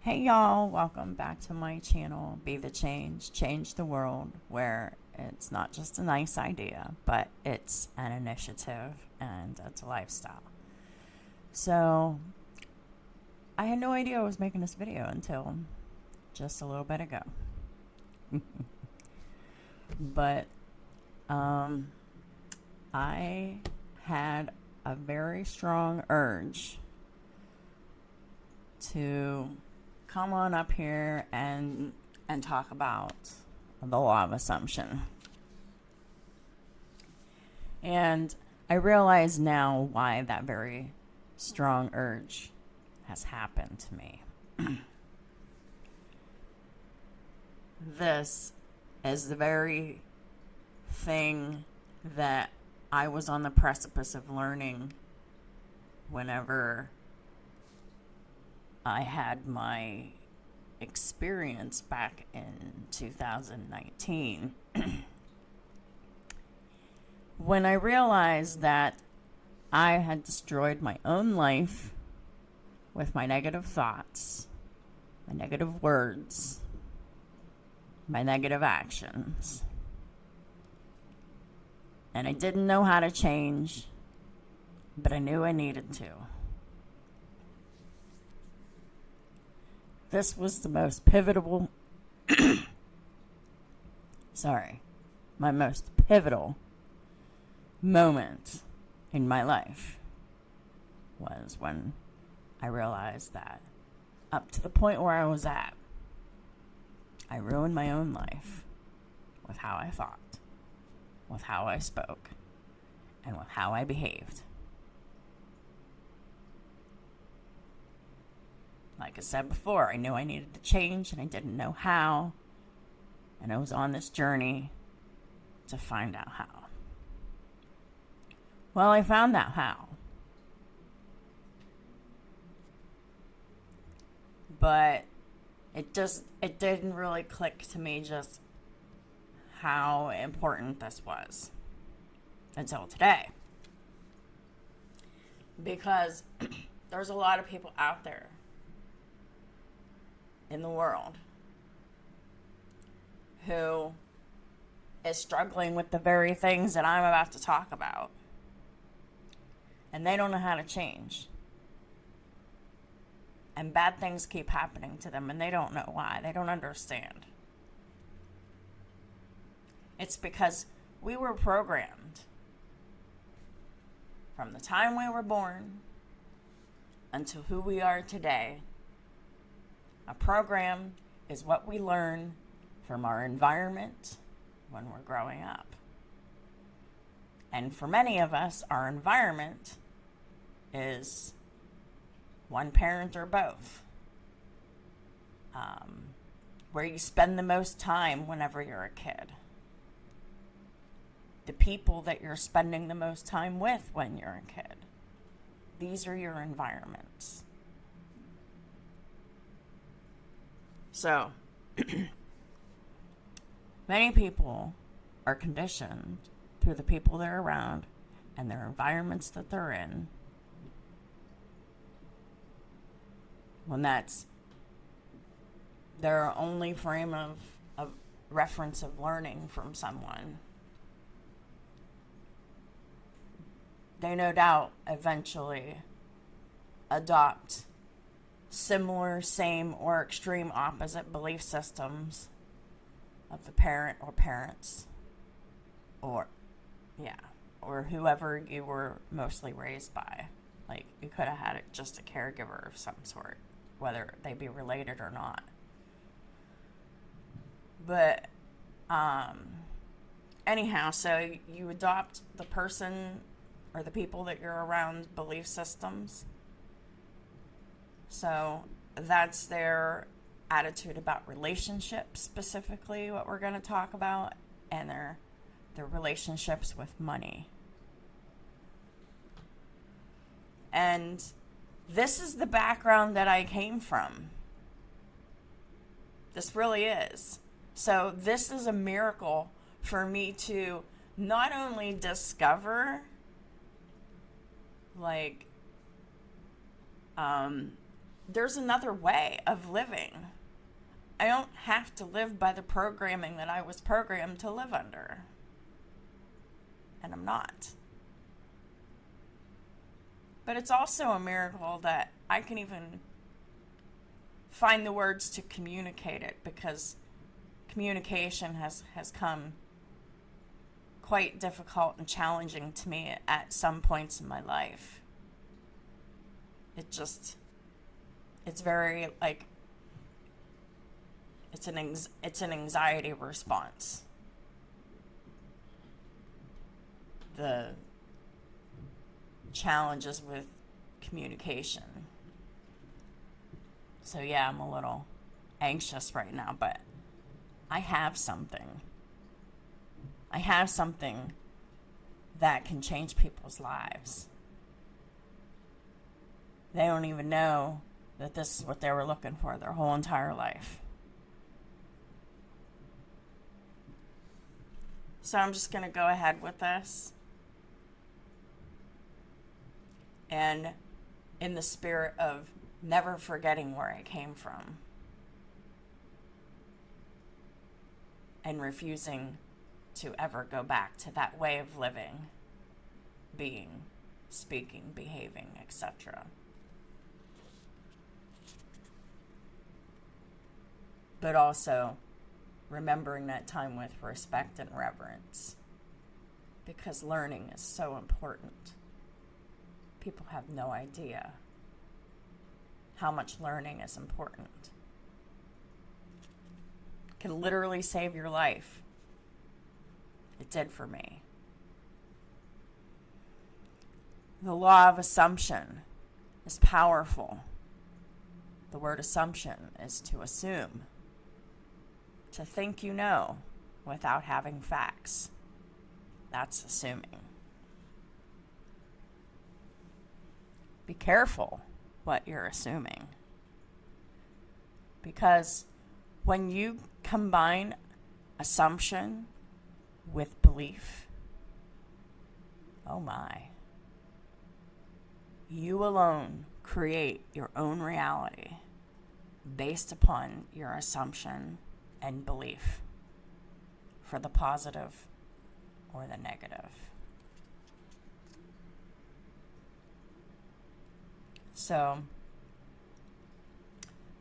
Hey y'all, welcome back to my channel, Be the Change, Change the World, where it's not just a nice idea, but it's an initiative and it's a lifestyle. So, I had no idea I was making this video until just a little bit ago. But, I had a very strong urge to come on up here and talk about the law of assumption. And I realize now why that very strong urge has happened to me. This is the very thing that I was on the precipice of learning whenever I had my experience back in 2019 when I realized that I had destroyed my own life with my negative thoughts, my negative words, my negative actions. And I didn't know how to change, but I knew I needed to. This was the most pivotal, my most pivotal moment in my life was when I realized that up to the point where I was at, I ruined my own life with how I thought, with how I spoke, and with how I behaved. Like I said before, I knew I needed to change and I didn't know how. And I was on this journey to find out how. Well, I found out how. But it didn't really click to me just how important this was until today. Because there's a lot of people out there in the world who is struggling with the very things that I'm about to talk about. And they don't know how to change. And bad things keep happening to them and they don't know why. They don't understand. It's because we were programmed from the time we were born until who we are today. A program is what we learn from our environment when we're growing up. And for many of us, our environment is one parent or both. Where you spend the most time whenever you're a kid. The people that you're spending the most time with when you're a kid. These are your environments. So, many people are conditioned through the people they're around and their environments that they're in. When that's their only frame of reference of learning from someone, they no doubt eventually adopt similar, same, or extreme opposite belief systems of the parent or parents or whoever you were mostly raised by. Like, you could have had it just a caregiver of some sort, whether they be related or not. But anyhow, so you adopt the person or the people that you're around belief systems. So that's their attitude about relationships, specifically what we're going to talk about, and their relationships with money. And this is the background that I came from. This really is. So this is a miracle for me to not only discover, like, there's another way of living. I don't have to live by the programming that I was programmed to live under. And I'm not. But it's also a miracle that I can even find the words to communicate it, because communication has come quite difficult and challenging to me at some points in my life. It's very like, it's an anxiety response. The challenges with communication. So yeah, I'm a little anxious right now, but I have something. I have something that can change people's lives. They don't even know that this is what they were looking for their whole entire life. So I'm just going to go ahead with this. And in the spirit of never forgetting where I came from. And refusing to ever go back to that way of living, being, speaking, behaving, etc. But also remembering that time with respect and reverence, because learning is so important. People have no idea how much learning is important. It can literally save your life. It did for me. The law of assumption is powerful. The word assumption is to assume, to think you know without having facts. That's assuming. Be careful what you're assuming. Because when you combine assumption with belief, oh my, you alone create your own reality based upon your assumption and belief, for the positive or the negative. So,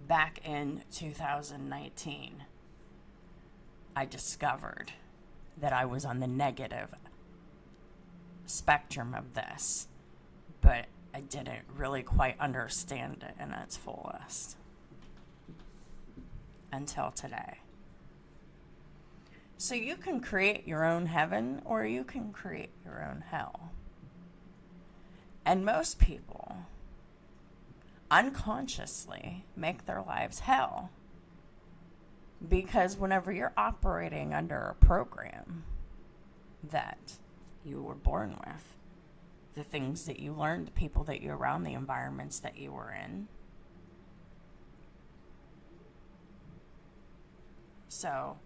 back in 2019, I discovered that I was on the negative spectrum of this, but I didn't really quite understand it in its fullest until today. So you can create your own heaven, or you can create your own hell. And most people unconsciously make their lives hell, because whenever you're operating under a program that you were born with, the things that you learned, the people that you're around, the environments that you were in. So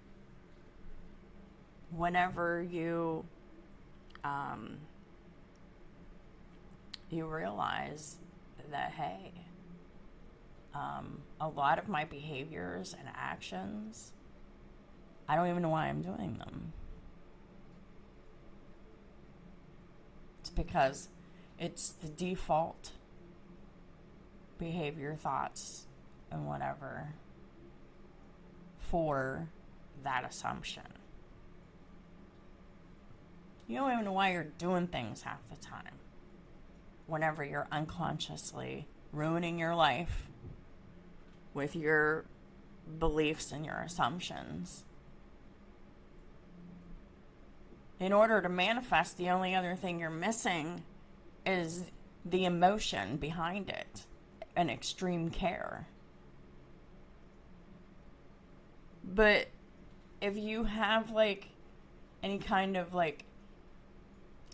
whenever you realize that, hey, a lot of my behaviors and actions, I don't even know why I'm doing them. It's because it's the default behavior, thoughts, and whatever for that assumption. You don't even know why you're doing things half the time, whenever you're unconsciously ruining your life with your beliefs and your assumptions. In order to manifest, the only other thing you're missing is the emotion behind it, an extreme care. But if you have like any kind of like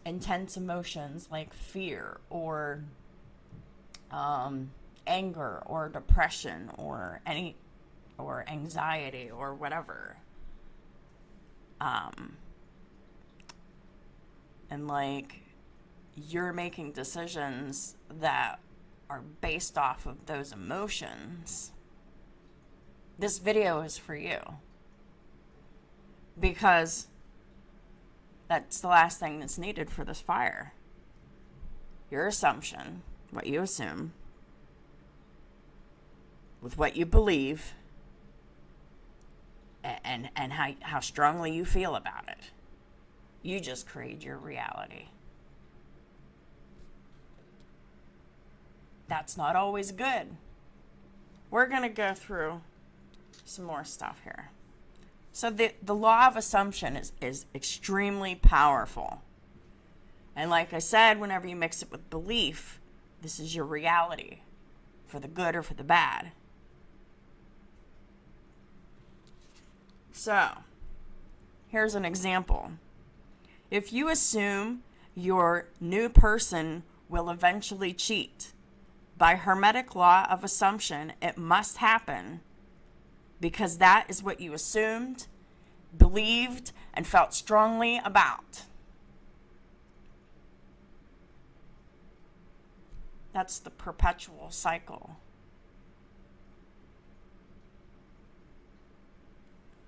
intense emotions like fear or anger or depression or anxiety or whatever, and like you're making decisions that are based off of those emotions, this video is for you. Because that's the last thing that's needed for this fire. Your assumption, what you assume, with what you believe, and how strongly you feel about it. You just create your reality. That's not always good. We're going to go through some more stuff here. So the law of assumption is extremely powerful. And like I said, whenever you mix it with belief, this is your reality, for the good or for the bad. So, here's an example. If you assume your new person will eventually cheat, by hermetic law of assumption, it must happen because that is what you assumed, believed, and felt strongly about. That's the perpetual cycle.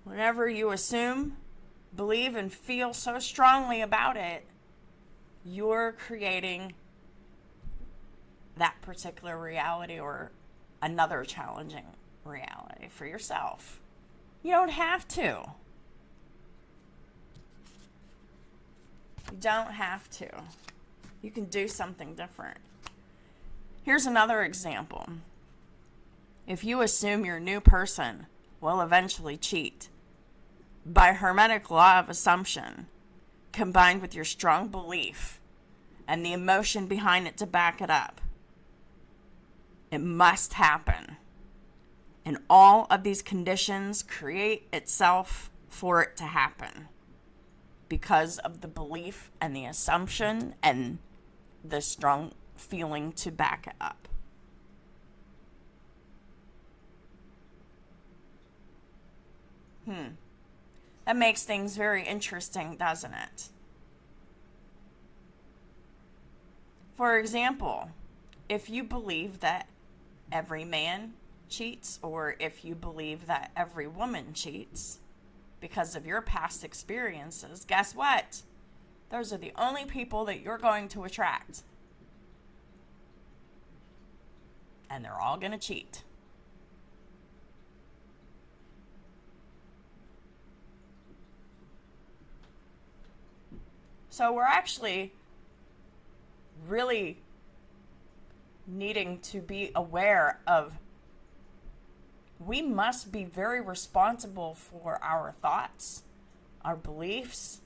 Whenever you assume, believe, and feel so strongly about it, you're creating that particular reality or another challenging reality for yourself. You don't have to. You don't have to. You can do something different. Here's another example. If you assume your new person will eventually cheat, by hermetic law of assumption, combined with your strong belief and the emotion behind it to back it up, it must happen. And all of these conditions create itself for it to happen because of the belief and the assumption and the strong feeling to back it up. That makes things very interesting, doesn't it? For example, if you believe that every man cheats, or if you believe that every woman cheats because of your past experiences, guess what? Those are the only people that you're going to attract. And they're all going to cheat. So we're actually really needing to be aware of, we must be very responsible for our thoughts, our beliefs,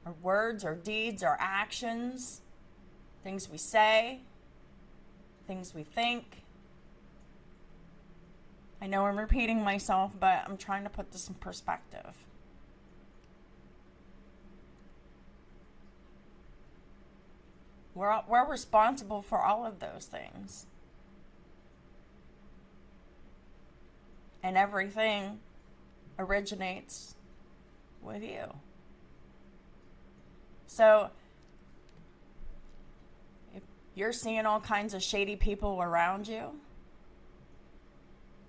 our words, our deeds, our actions, things we say, things we think. I know I'm repeating myself, but I'm trying to put this in perspective. We're responsible for all of those things. And everything originates with you. So, if you're seeing all kinds of shady people around you,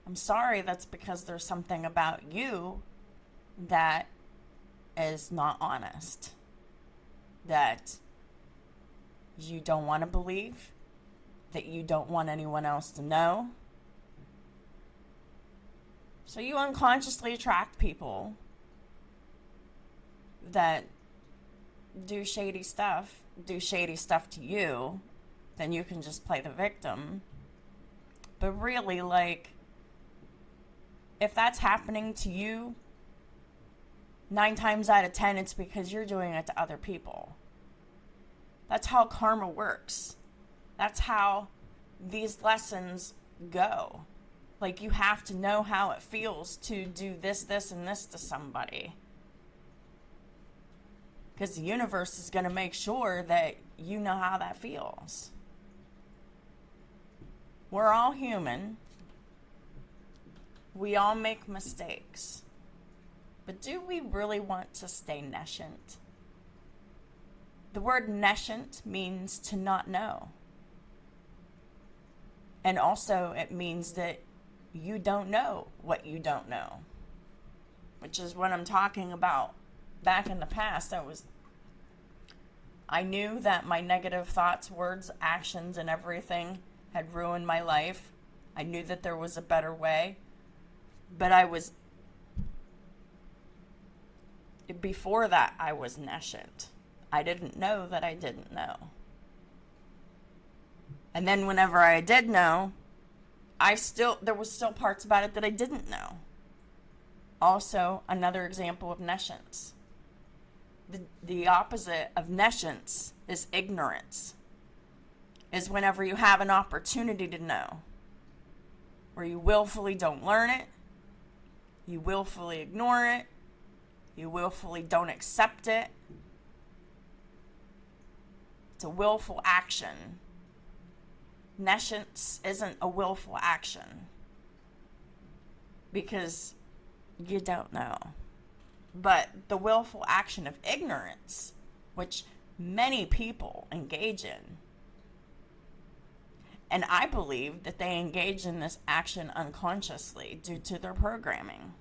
I'm sorry, that's because there's something about you that is not honest. That you don't want to believe, that you don't want anyone else to know. So you unconsciously attract people that do shady stuff to you, then you can just play the victim. But really, like, if that's happening to you, 9 times out of 10, it's because you're doing it to other people. That's how karma works. That's how these lessons go. Like, you have to know how it feels to do this, and this to somebody. Because the universe is going to make sure that you know how that feels. We're all human. We all make mistakes. But do we really want to stay nescient? The word nescient means to not know. And also, it means that you don't know what you don't know, which is what I'm talking about. Back in the past, I knew that my negative thoughts, words, actions, and everything had ruined my life. I knew that there was a better way, but before that, I was nescient. I didn't know that I didn't know. And then whenever I did know, there was still parts about it that I didn't know. Also, another example of nescience. The opposite of nescience is ignorance. Is whenever you have an opportunity to know, where you willfully don't learn it, you willfully ignore it, you willfully don't accept it. It's a willful action. Nescience isn't a willful action because you don't know. But the willful action of ignorance, which many people engage in, and I believe that they engage in this action unconsciously due to their programming,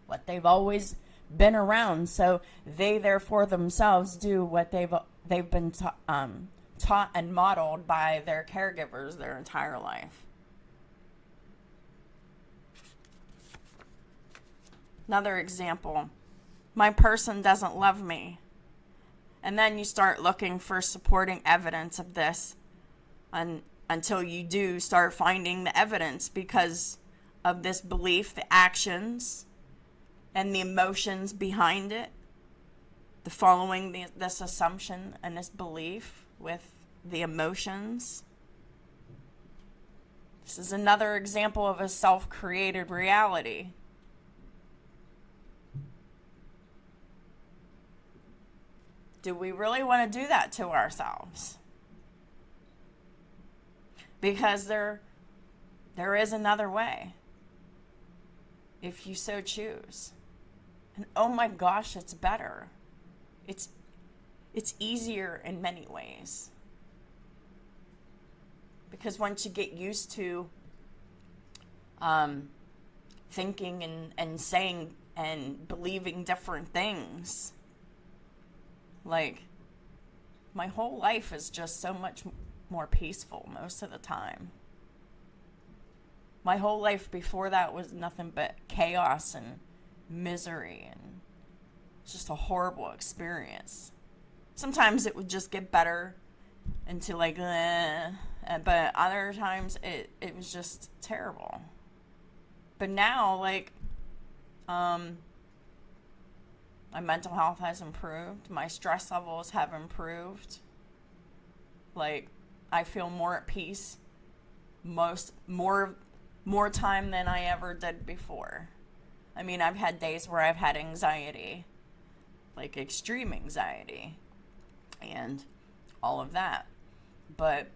what they've always been around, so they therefore themselves do what they've been taught and modeled by their caregivers their entire life. Another example, my person doesn't love me. And then you start looking for supporting evidence of this until you do start finding the evidence because of this belief, the actions, and the emotions behind it. The following this assumption and this belief with the emotions. This is another example of a self-created reality. Do we really want to do that to ourselves? Because there is another way, if you so choose. And oh my gosh, it's better. It's easier in many ways. Because once you get used to thinking and saying and believing different things, like, my whole life is just so much more peaceful most of the time. My whole life before that was nothing but chaos and misery, and it's just a horrible experience. Sometimes it would just get better into like, but other times it was just terrible. But now, like, my mental health has improved. My stress levels have improved. Like, I feel more at peace more time than I ever did before. I mean, I've had days where I've had anxiety, like extreme anxiety and all of that. But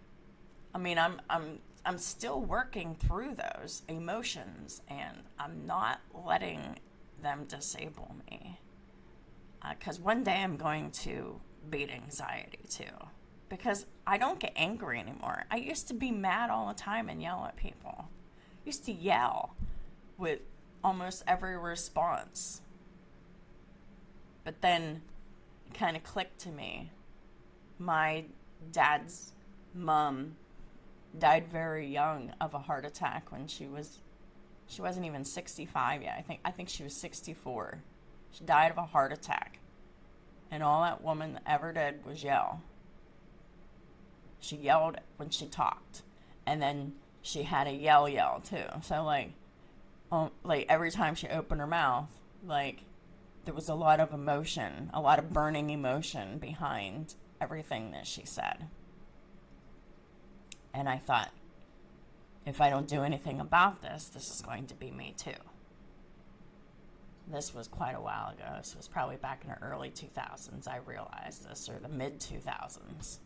I mean, I'm still working through those emotions, and I'm not letting them disable me. Because one day I'm going to beat anxiety too. Because I don't get angry anymore. I used to be mad all the time and yell at people. I used to yell with almost every response. But then it kind of clicked to me. My dad's mom died very young of a heart attack when she wasn't even 65 yet. I think she was 64. She died of a heart attack. And all that woman ever did was yell. She yelled when she talked. And then she had a yell too. So like every time she opened her mouth, like, there was a lot of emotion, a lot of burning emotion behind everything that she said. And I thought, if I don't do anything about this, this is going to be me too. This was quite a while ago. This was probably back in the early 2000s I realized this, or the mid 2000s.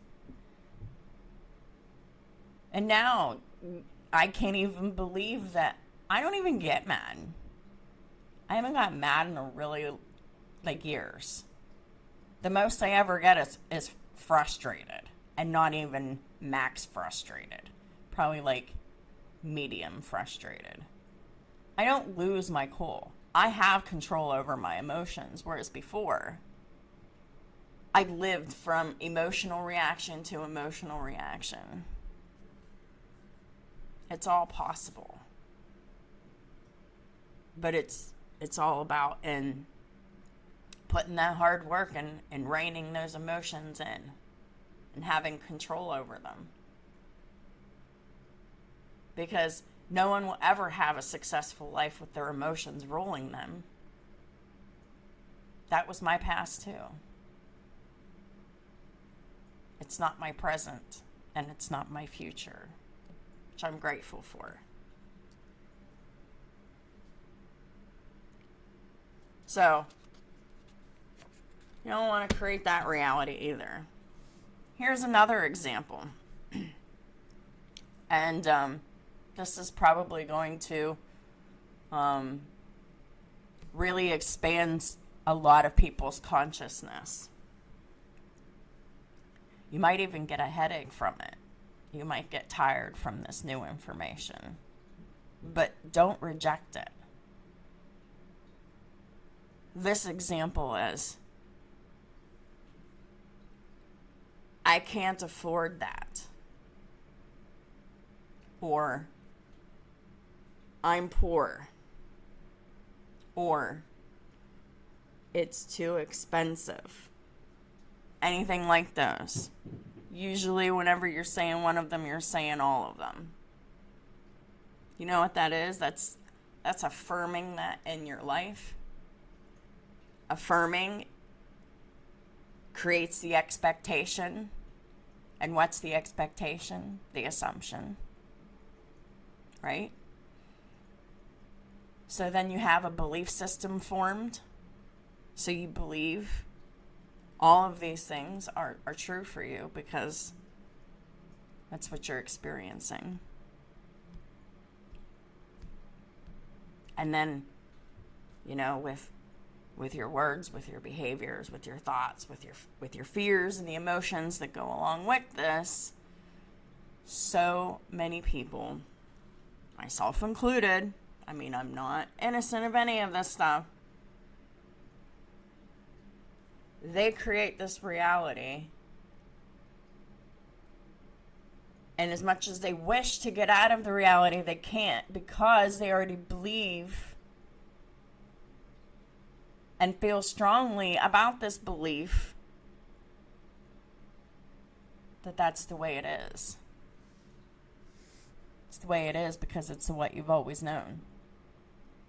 And now I can't even believe that I don't even get mad. I haven't got mad in a really, years. The most I ever get is frustrated, and not even max frustrated. probably like medium frustrated. I don't lose my cool. I have control over my emotions, whereas before, I lived from emotional reaction to emotional reaction. It's all possible. But it's all about in putting that hard work and reining those emotions in and having control over them. Because no one will ever have a successful life with their emotions ruling them. That was my past too. It's not my present, and it's not my future, which I'm grateful for. So, you don't want to create that reality either. Here's another example. And this is probably going to really expand a lot of people's consciousness. You might even get a headache from it. You might get tired from this new information. But don't reject it. This example is, I can't afford that. Or, I'm poor. Or, it's too expensive. Anything like those. Usually whenever you're saying one of them, you're saying all of them. You know what that is? That's affirming that in your life. Affirming creates the expectation. And what's the expectation? The assumption. Right? So then you have a belief system formed. So you believe all of these things are true for you because that's what you're experiencing. And then, you know, with your words, with your behaviors, with your thoughts, with your fears and the emotions that go along with this, so many people, myself included, I mean, I'm not innocent of any of this stuff, they create this reality. And as much as they wish to get out of the reality, they can't because they already believe and feel strongly about this belief that that's the way it is. It's the way it is because it's what you've always known.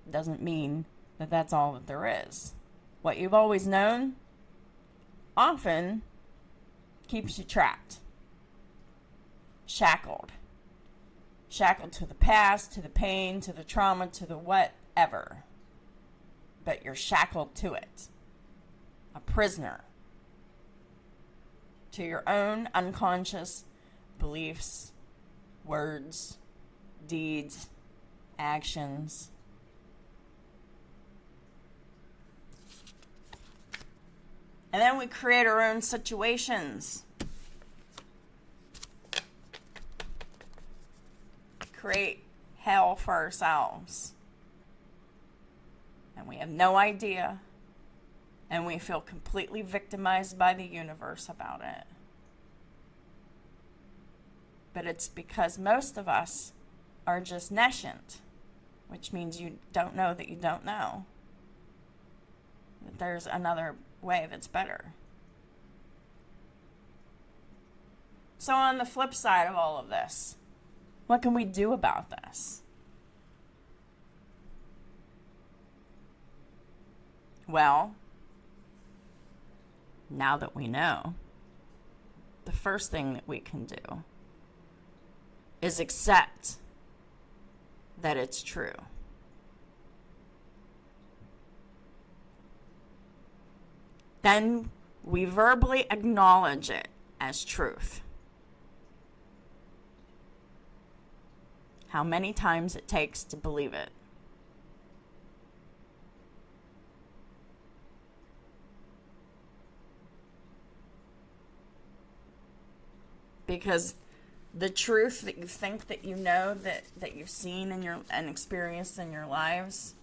It doesn't mean that that's all that there is. What you've always known often keeps you trapped, shackled to the past, to the pain, to the trauma, to the whatever. But you're shackled to it, a prisoner to your own unconscious beliefs, words, deeds, actions. And then we create our own situations. Create hell for ourselves. And we have no idea. And we feel completely victimized by the universe about it. But it's because most of us are just nescient, which means you don't know that you don't know. That there's another way that's better. So on the flip side of all of this, what can we do about this? Well, now that we know, the first thing that we can do is accept that it's true. Then we verbally acknowledge it as truth. How many times it takes to believe it. Because the truth that you think that you know, that you've seen in your and experienced in your lives,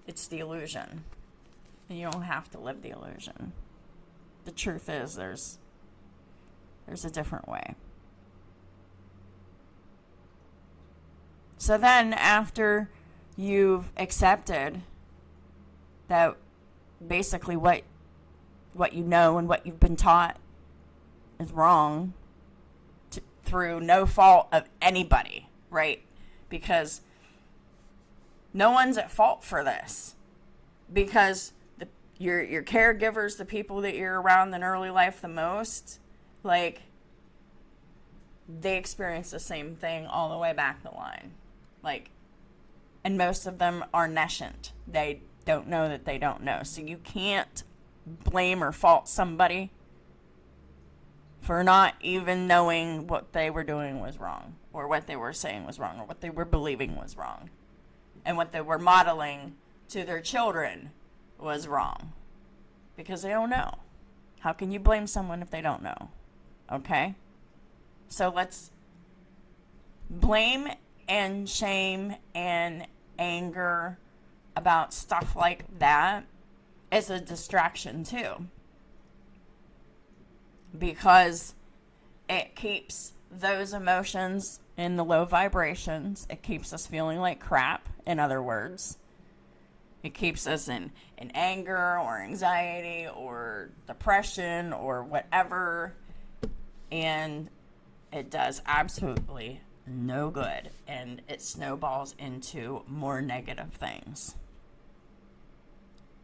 it's the illusion. And you don't have to live the illusion. The truth is there's a different way. So then after you've accepted that basically what you know and what you've been taught is wrong, through no fault of anybody, right? Because no one's at fault for this. Because your caregivers, the people that you're around in early life the most, like, they experience the same thing all the way back the line. Like, and most of them are nescient. They don't know that they don't know. So you can't blame or fault somebody for not even knowing what they were doing was wrong, or what they were saying was wrong, or what they were believing was wrong, and what they were modeling to their children was wrong, because they don't know. How can you blame someone if they don't know? Okay? So let's blame and shame and anger about stuff like that is a distraction too. Because it keeps those emotions in the low vibrations. It keeps us feeling like crap, in other words. It keeps us in anger or anxiety or depression or whatever. And it does absolutely no good. And it snowballs into more negative things.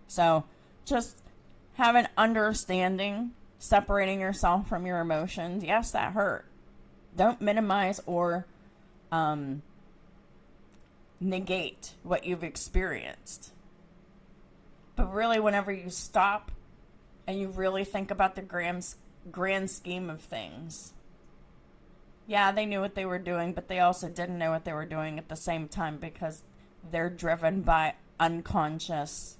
So just have an understanding. Separating yourself from your emotions. Yes, that hurt. Don't minimize or negate what you've experienced. But really, whenever you stop and you really think about the grand scheme of things, yeah, they knew what they were doing, but they also didn't know what they were doing at the same time, because they're driven by unconscious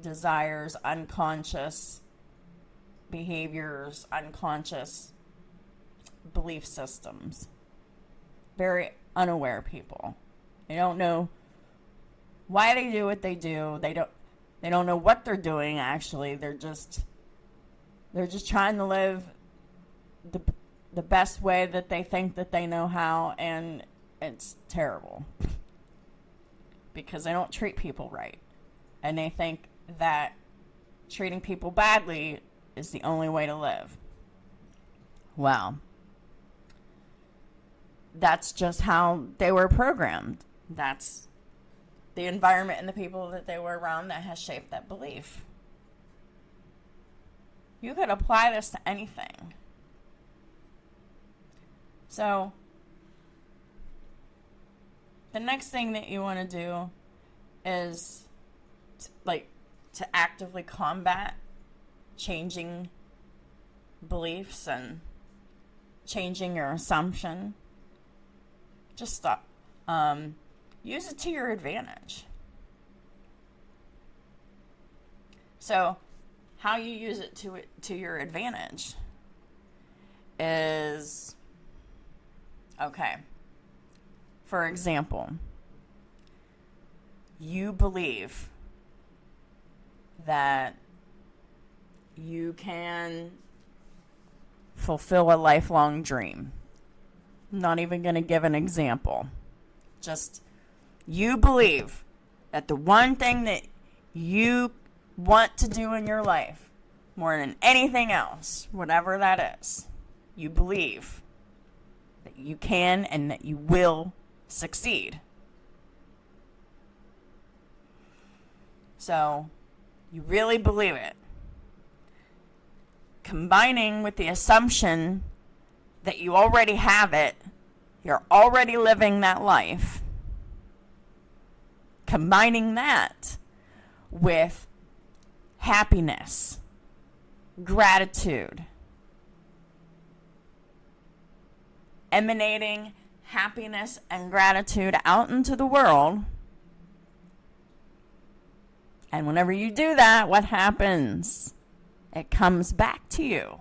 desires, unconscious behaviors, unconscious belief systems. Very unaware people. They don't know why they do what they do. They don't know what they're doing actually. They're just trying to live the best way that they think that they know how, and it's terrible. Because they don't treat people right. And they think that treating people badly is the only way to live. Well, that's just how they were programmed. That's the environment and the people that they were around that has shaped that belief. You could apply this to anything. So, the next thing that you want to do is to actively combat changing beliefs and changing your assumption. Just stop. Use it to your advantage. So, how you use it to your advantage is, okay, for example, you believe that you can fulfill a lifelong dream. I'm not even going to give an example. Just, you believe that the one thing that you want to do in your life more than anything else, whatever that is, you believe that you can and that you will succeed. So, you really believe it. Combining with the assumption that you already have it, you're already living that life. Combining that with happiness, gratitude, emanating happiness and gratitude out into the world. And whenever you do that, what happens? It comes back to you.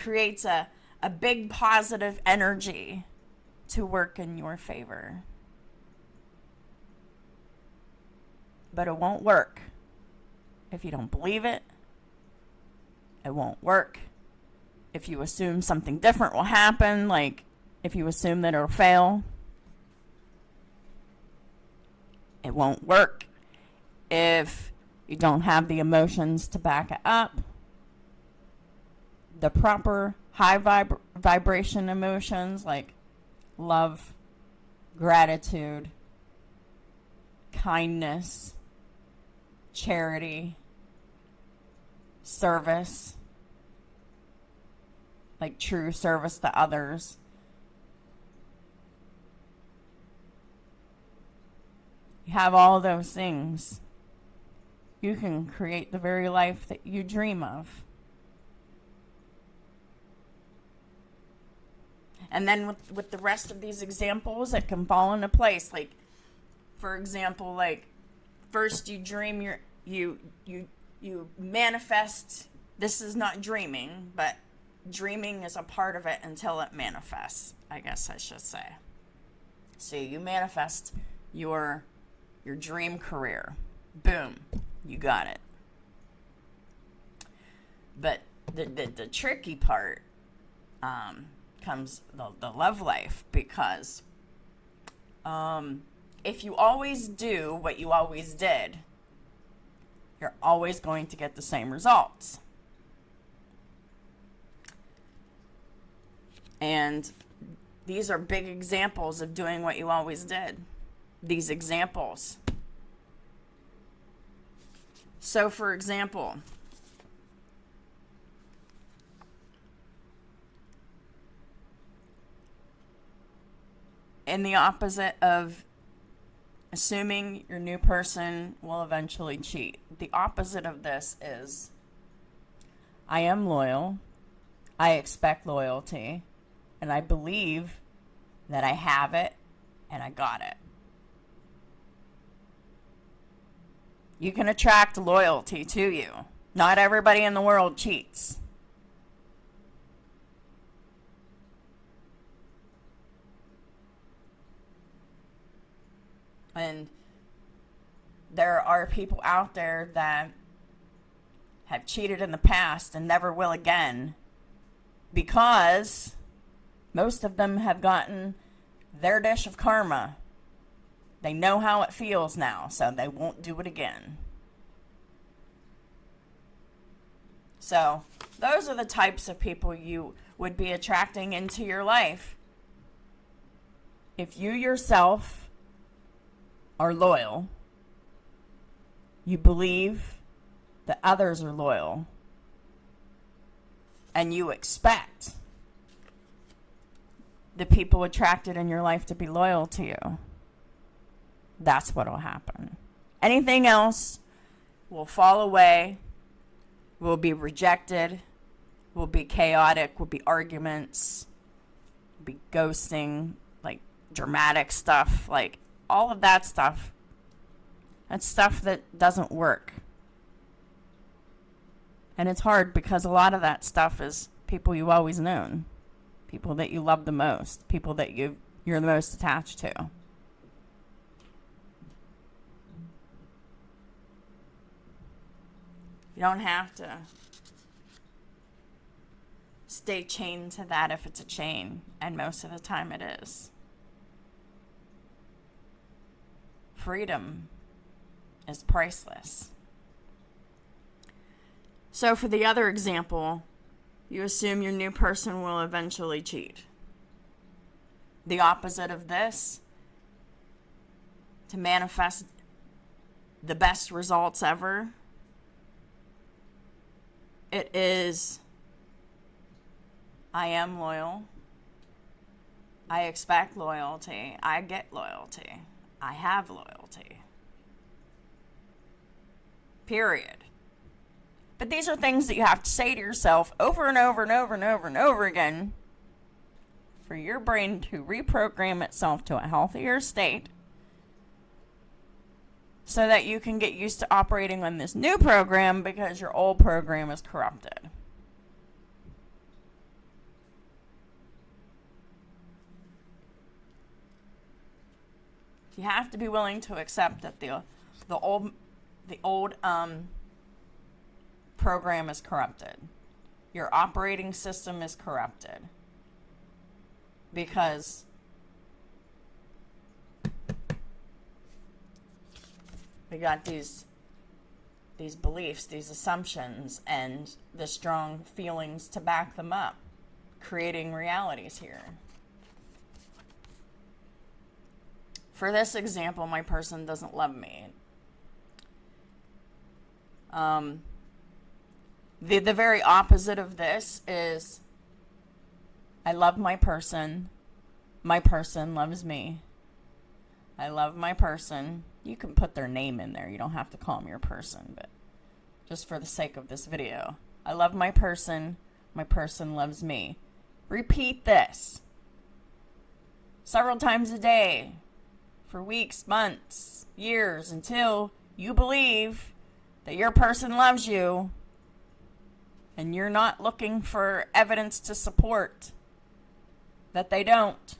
creates a big positive energy to work in your favor. But it won't work if you don't believe it. It won't work if you assume something different will happen, like if you assume that it'll fail. It won't work if you don't have the emotions to back it up. The proper high vibration emotions like love, gratitude, kindness, charity, service, like true service to others. You have all those things. You can create the very life that you dream of. And then with the rest of these examples, it can fall into place. Like, for example, like first you dream you manifest. This is not dreaming, but dreaming is a part of it until it manifests, I guess I should say. So you manifest your dream career. Boom, you got it. But the tricky part comes the love life, because if you always do what you always did, you're always going to get the same results. And these are big examples of doing what you always did. These examples. So, for example, in the opposite of assuming your new person will eventually cheat, the opposite of this is, I am loyal, I expect loyalty, and I believe that I have it and I got it. You can attract loyalty to you. Not everybody in the world cheats. And there are people out there that have cheated in the past and never will again, because most of them have gotten their dish of karma. They know how it feels now, so they won't do it again. So, those are the types of people you would be attracting into your life. If you yourself are loyal, you believe that others are loyal, and you expect the people attracted in your life to be loyal to you, that's what will happen. Anything else will fall away, will be rejected, will be chaotic, will be arguments, will be ghosting, like dramatic stuff, like all of that stuff. That's stuff that doesn't work. And it's hard because a lot of that stuff is people you've always known, people that you love the most, people that you're the most attached to. You don't have to stay chained to that if it's a chain, and most of the time it is. Freedom is priceless. So for the other example, you assume your new person will eventually cheat. The opposite of this, to manifest the best results ever, it is, I am loyal, I expect loyalty, I get loyalty, I have loyalty. Period. But these are things that you have to say to yourself over and over and over and over and over again for your brain to reprogram itself to a healthier state, so that you can get used to operating on this new program, because your old program is corrupted. You have to be willing to accept that the old program is corrupted. Your operating system is corrupted. Because we got these beliefs, these assumptions, and the strong feelings to back them up, creating realities here. For this example, my person doesn't love me. The very opposite of this is, I love my person loves me. I love my person. You can put their name in there. You don't have to call them your person, but just for the sake of this video. I love my person loves me. Repeat this several times a day for weeks, months, years, until you believe that your person loves you and you're not looking for evidence to support that they don't.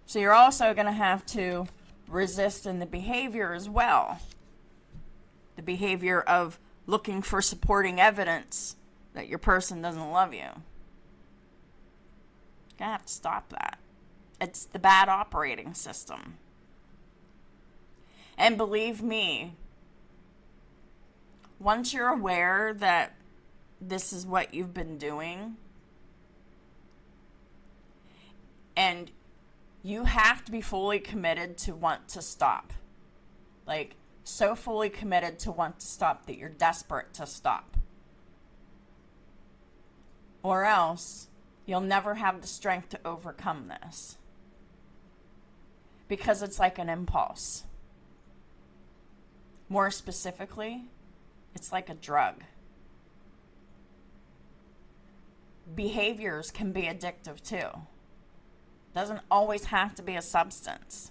So you're also going to have to resist in the behavior as well. The behavior of looking for supporting evidence that your person doesn't love you. You're going to have to stop that. It's the bad operating system. And believe me, once you're aware that this is what you've been doing, and you have to be fully committed to want to stop. Like, so fully committed to want to stop that you're desperate to stop. Or else, you'll never have the strength to overcome this. Because it's like an impulse. More specifically, it's like a drug. Behaviors can be addictive too. Doesn't always have to be a substance.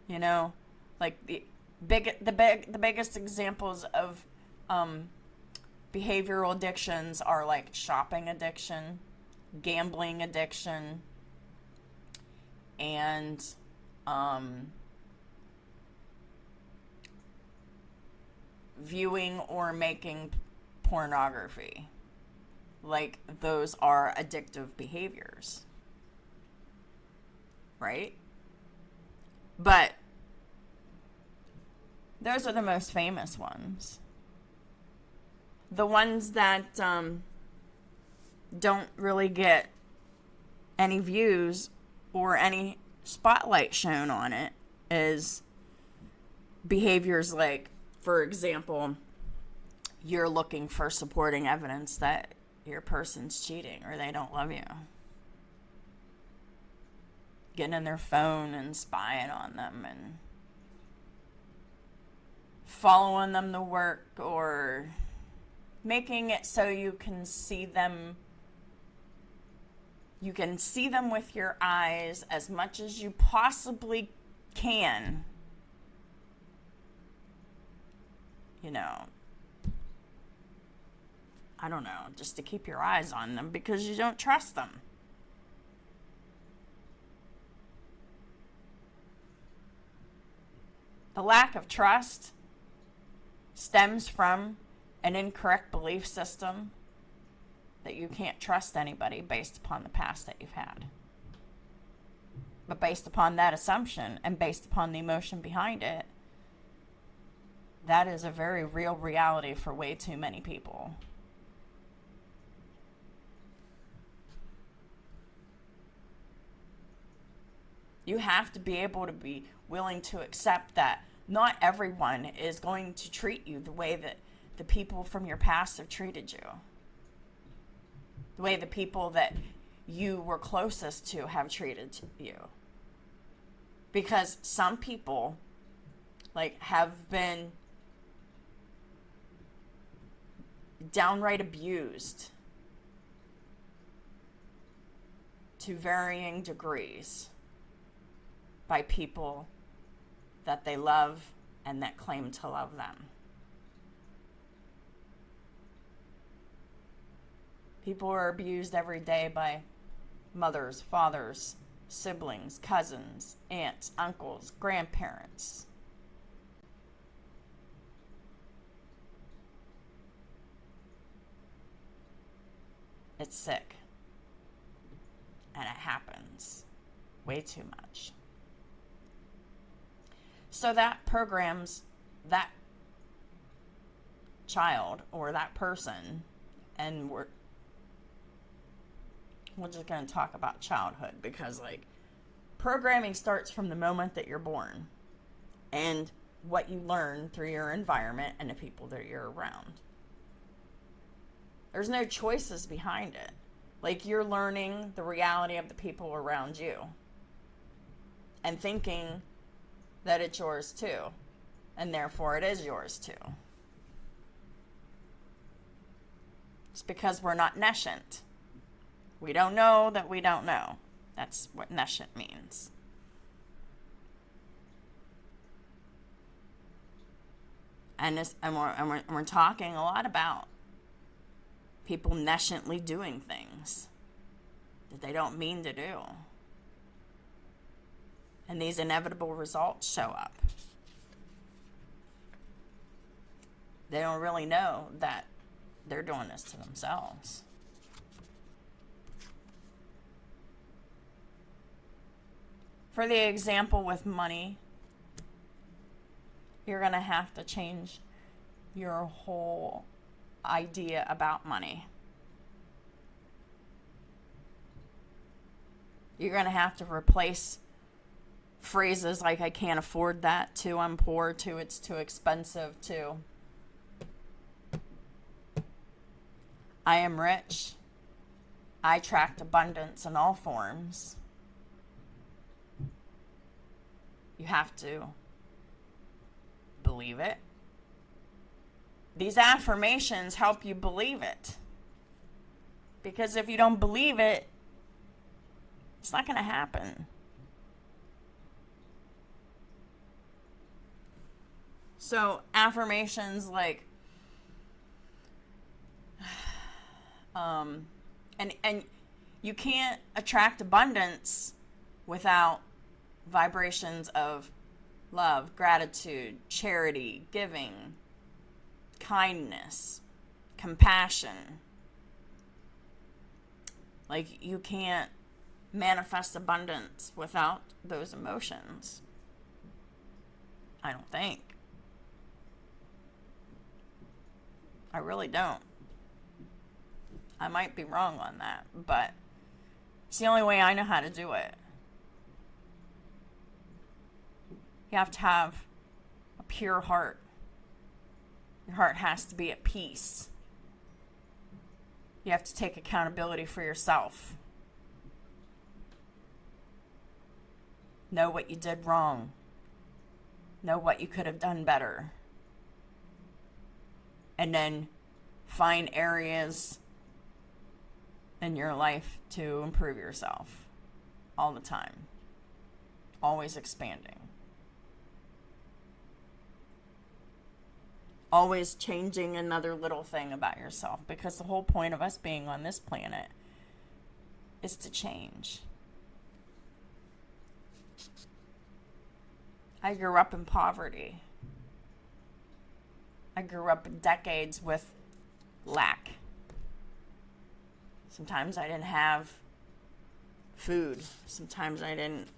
You know, like the biggest examples of behavioral addictions are like shopping addiction, gambling addiction, and viewing or making pornography. Like, those are addictive behaviors. Right? But those are the most famous ones. The ones that don't really get any views or any spotlight shown on it is behaviors like, for example, you're looking for supporting evidence that your person's cheating or they don't love you. Getting in their phone and spying on them and following them to work, or making it so you can see them with your eyes as much as you possibly can. You know, I don't know, just to keep your eyes on them because you don't trust them. The lack of trust stems from an incorrect belief system that you can't trust anybody based upon the past that you've had. But based upon that assumption and based upon the emotion behind it, that is a very real reality for way too many people. You have to be able to be willing to accept that not everyone is going to treat you the way that the people from your past have treated you. The way the people that you were closest to have treated you. Because some people, like, have been downright abused to varying degrees by people that they love and that claim to love them. People are abused every day by mothers, fathers, siblings, cousins, aunts, uncles, grandparents. It's sick. And it happens way too much. So that programs that child or that person, and we're just going to talk about childhood, because like programming starts from the moment that you're born and what you learn through your environment and the people that you're around. There's no choices behind it. Like, you're learning the reality of the people around you and thinking that it's yours too, and therefore it is yours too. It's because we're not nescient. We don't know that we don't know. That's what nescient means. And we're talking a lot about people nesciently doing things that they don't mean to do. And these inevitable results show up. They don't really know that they're doing this to themselves. For the example with money, you're going to have to change your whole idea about money. You're going to have to replace phrases like "I can't afford that" to "I'm poor" to "it's too expensive" to "I am rich. I attract abundance in all forms." You have to believe it. These affirmations help you believe it. Because if you don't believe it, it's not going to happen. So affirmations like, and you can't attract abundance without vibrations of love, gratitude, charity, giving, kindness, compassion. Like, you can't manifest abundance without those emotions. I don't think. I really don't. I might be wrong on that, but it's the only way I know how to do it. You have to have a pure heart. Your heart has to be at peace. You have to take accountability for yourself. Know what you did wrong. Know what you could have done better. And then find areas in your life to improve yourself all the time. Always expanding. Always changing another little thing about yourself, because the whole point of us being on this planet is to change. I grew up in poverty. I grew up in decades with lack. Sometimes I didn't have food. Sometimes I didn't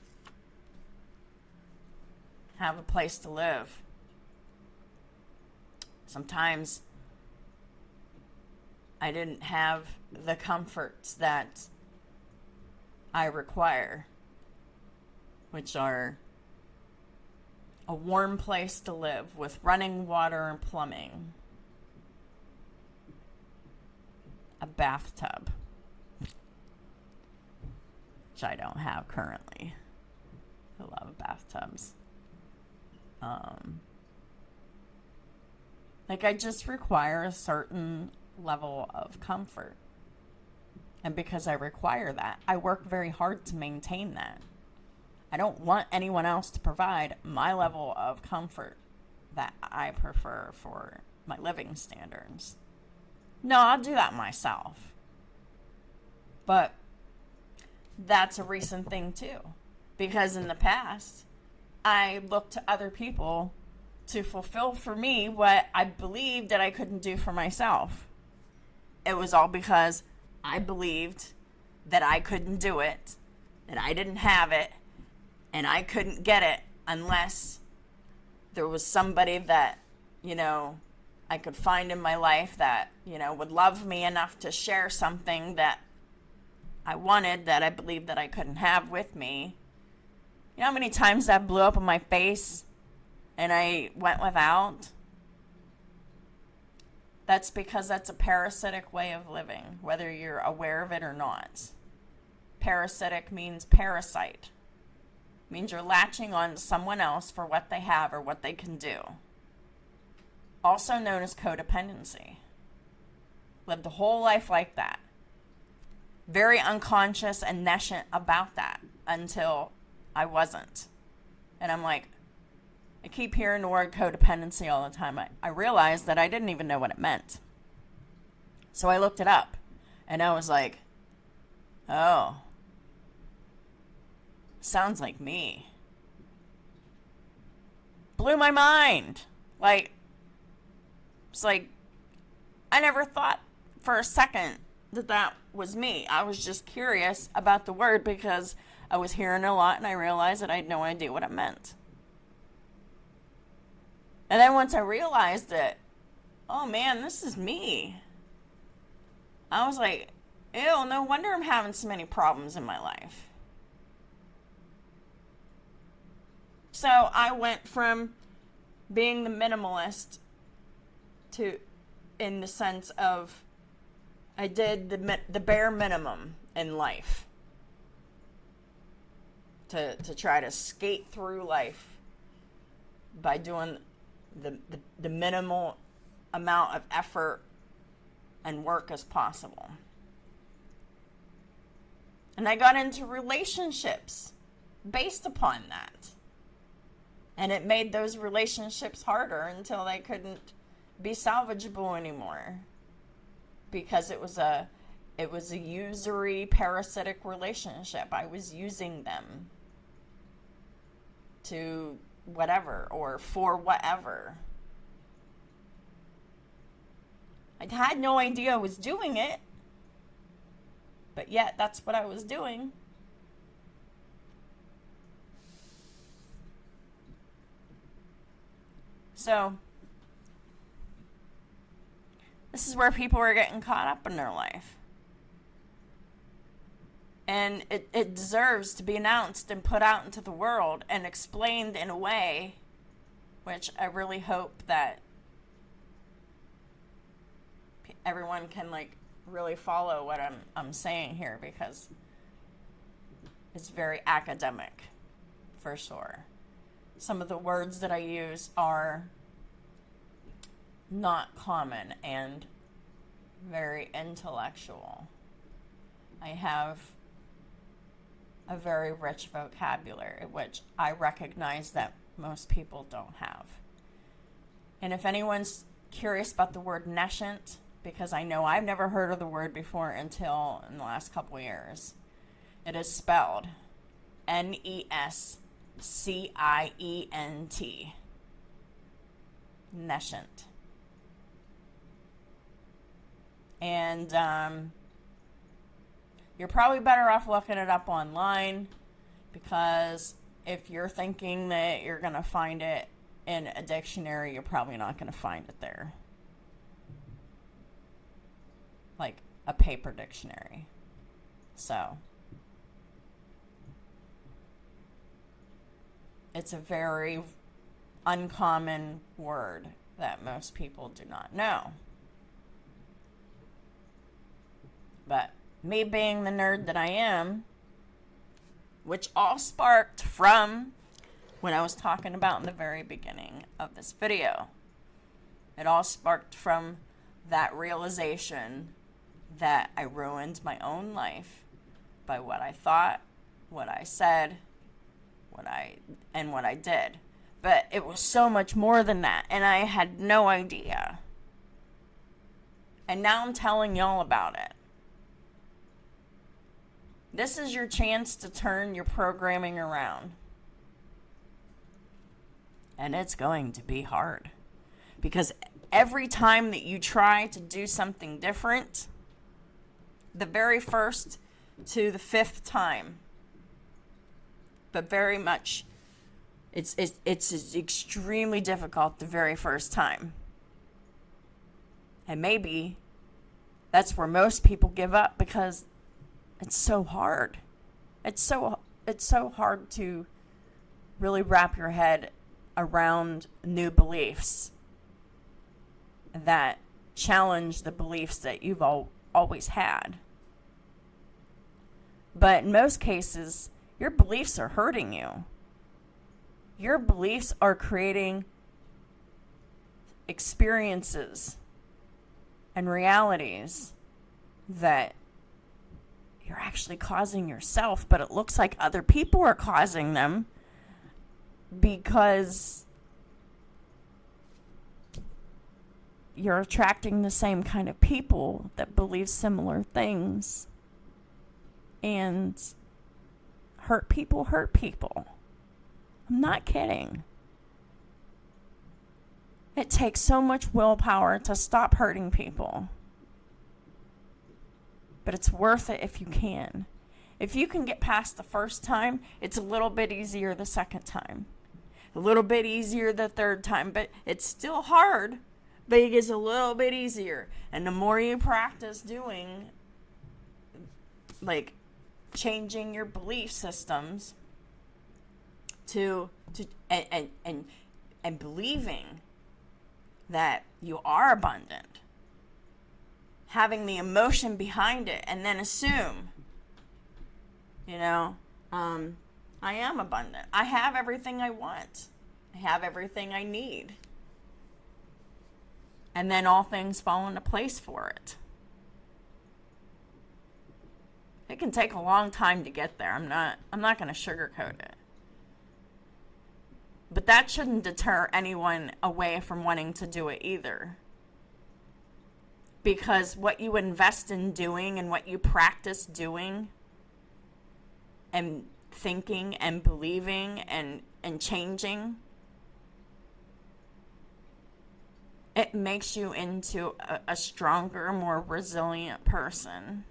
have a place to live. Sometimes I didn't have the comforts that I require, which are a warm place to live with running water and plumbing, a bathtub, which I don't have currently. I love bathtubs. I just require a certain level of comfort. And because I require that, I work very hard to maintain that. I don't want anyone else to provide my level of comfort that I prefer for my living standards. No, I'll do that myself. But that's a recent thing too. Because in the past, I looked to other people to fulfill for me what I believed that I couldn't do for myself. It was all because I believed that I couldn't do it, that I didn't have it, and I couldn't get it unless there was somebody that, I could find in my life that, would love me enough to share something that I wanted that I believed that I couldn't have with me. You know how many times that blew up in my face and I went without? That's because that's a parasitic way of living, whether you're aware of it or not. Parasitic means parasite. It means you're latching on to someone else for what they have or what they can do. Also known as codependency. Lived a whole life like that. Very unconscious and nescient about that until I wasn't. And I'm like, I keep hearing the word codependency all the time. I realized that I didn't even know what it meant. So I looked it up. And I was like, oh, sounds like me. Blew my mind. It's like, I never thought for a second that was me. I was just curious about the word because I was hearing it a lot and I realized that I had no idea what it meant. And then once I realized that, oh man, this is me, I was like, ew, no wonder I'm having so many problems in my life. So I went from being the minimalist to, in the sense of, I did the bare minimum in life to try to skate through life by doing the minimal amount of effort and work as possible. And I got into relationships based upon that. And it made those relationships harder until they couldn't be salvageable anymore. Because it was a usury, parasitic relationship. I was using them to whatever or for whatever. I had no idea I was doing it, but yet that's what I was doing. So, this is where people are getting caught up in their life. And it deserves to be announced and put out into the world and explained in a way which I really hope that everyone can really follow what I'm saying here, because it's very academic for sure. Some of the words that I use are not common and very intellectual. I have a very rich vocabulary, which I recognize that most people don't have. And if anyone's curious about the word nescient, because I know I've never heard of the word before until in the last couple of years, it is spelled Nescient. Nescient. And you're probably better off looking it up online, because if you're thinking that you're going to find it in a dictionary, you're probably not going to find it there. Like a paper dictionary. So, it's a very uncommon word that most people do not know. But me being the nerd that I am, which all sparked from what I was talking about in the very beginning of this video. It all sparked from that realization that I ruined my own life by what I thought, what I said, what I did. But it was so much more than that, and I had no idea. And now I'm telling y'all about it. This is your chance to turn your programming around. And it's going to be hard. Because every time that you try to do something different, the very first to the fifth time, but very much, it's extremely difficult the very first time. And maybe that's where most people give up, because it's so hard. It's so hard to really wrap your head around new beliefs that challenge the beliefs that you've always had. But in most cases, your beliefs are hurting you. Your beliefs are creating experiences and realities that you're actually causing yourself, but it looks like other people are causing them because you're attracting the same kind of people that believe similar things. And hurt people hurt people. I'm not kidding. It takes so much willpower to stop hurting people. But it's worth it if you can. If you can get past the first time, it's a little bit easier the second time. A little bit easier the third time. But it's still hard, but it gets a little bit easier. And the more you practice doing, like, changing your belief systems and believing that you are abundant, having the emotion behind it, and then assume, I am abundant. I have everything I want. I have everything I need. And then all things fall into place for it. It can take a long time to get there. I'm not going to sugarcoat it. But that shouldn't deter anyone away from wanting to do it either. Because what you invest in doing and what you practice doing and thinking and believing and changing, it makes you into a stronger, more resilient person.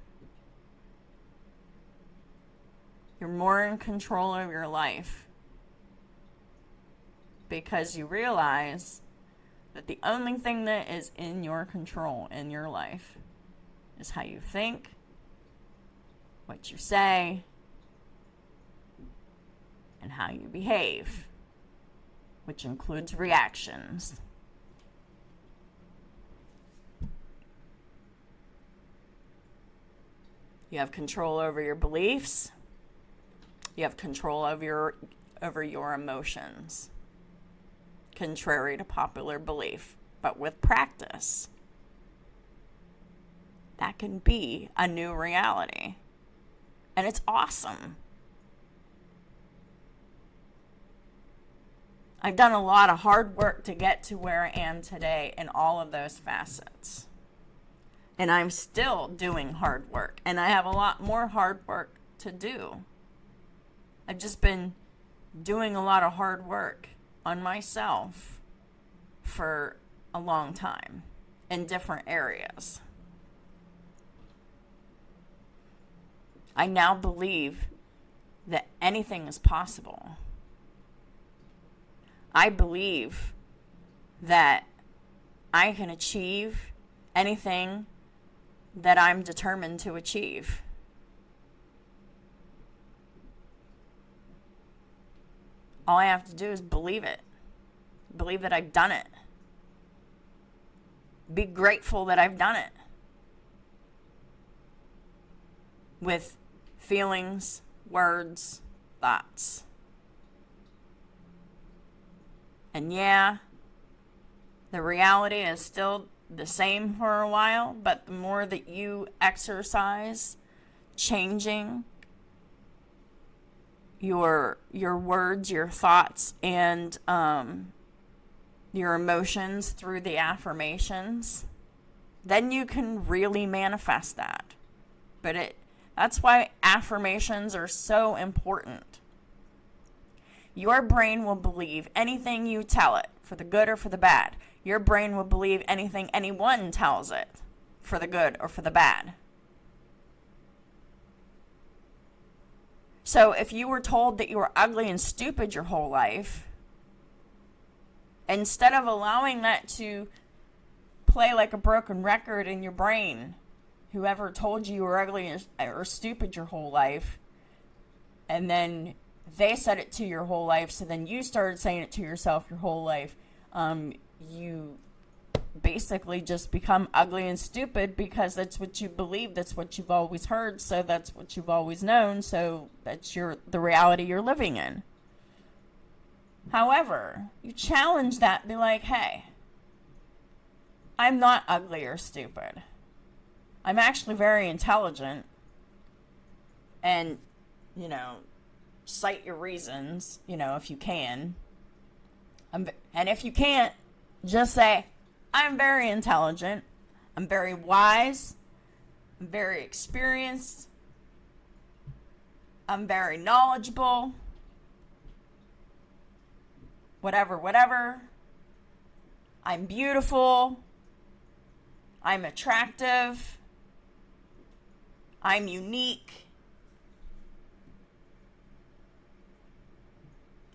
You're more in control of your life because you realize that the only thing that is in your control in your life is how you think, what you say, and how you behave, which includes reactions. You have control over your beliefs. You have control over your emotions, contrary to popular belief. But with practice, that can be a new reality. And it's awesome. I've done a lot of hard work to get to where I am today in all of those facets. And I'm still doing hard work. And I have a lot more hard work to do. I've just been doing a lot of hard work on myself for a long time in different areas. I now believe that anything is possible. I believe that I can achieve anything that I'm determined to achieve. All I have to do is believe it. Believe that I've done it. Be grateful that I've done it. With feelings, words, thoughts. And yeah, the reality is still the same for a while, but the more that you exercise changing your words, your thoughts, and your emotions through the affirmations, then you can really manifest that. But That's why affirmations are so important. Your brain will believe anything you tell it, for the good or for the bad. Your brain will believe anything anyone tells it, for the good or for the bad. So if you were told that you were ugly and stupid your whole life, instead of allowing that to play like a broken record in your brain, whoever told you were ugly or stupid your whole life, and then they said it to your whole life, so then you started saying it to yourself your whole life, you basically just become ugly and stupid because that's what you believe, that's what you've always heard, so that's what you've always known, so that's the reality you're living in. However, you challenge that, be like, hey, I'm not ugly or stupid. I'm actually very intelligent. And, cite your reasons, if you can. And if you can't, just say, I'm very intelligent. I'm very wise. I'm very experienced. I'm very knowledgeable. Whatever. I'm beautiful. I'm attractive. I'm unique.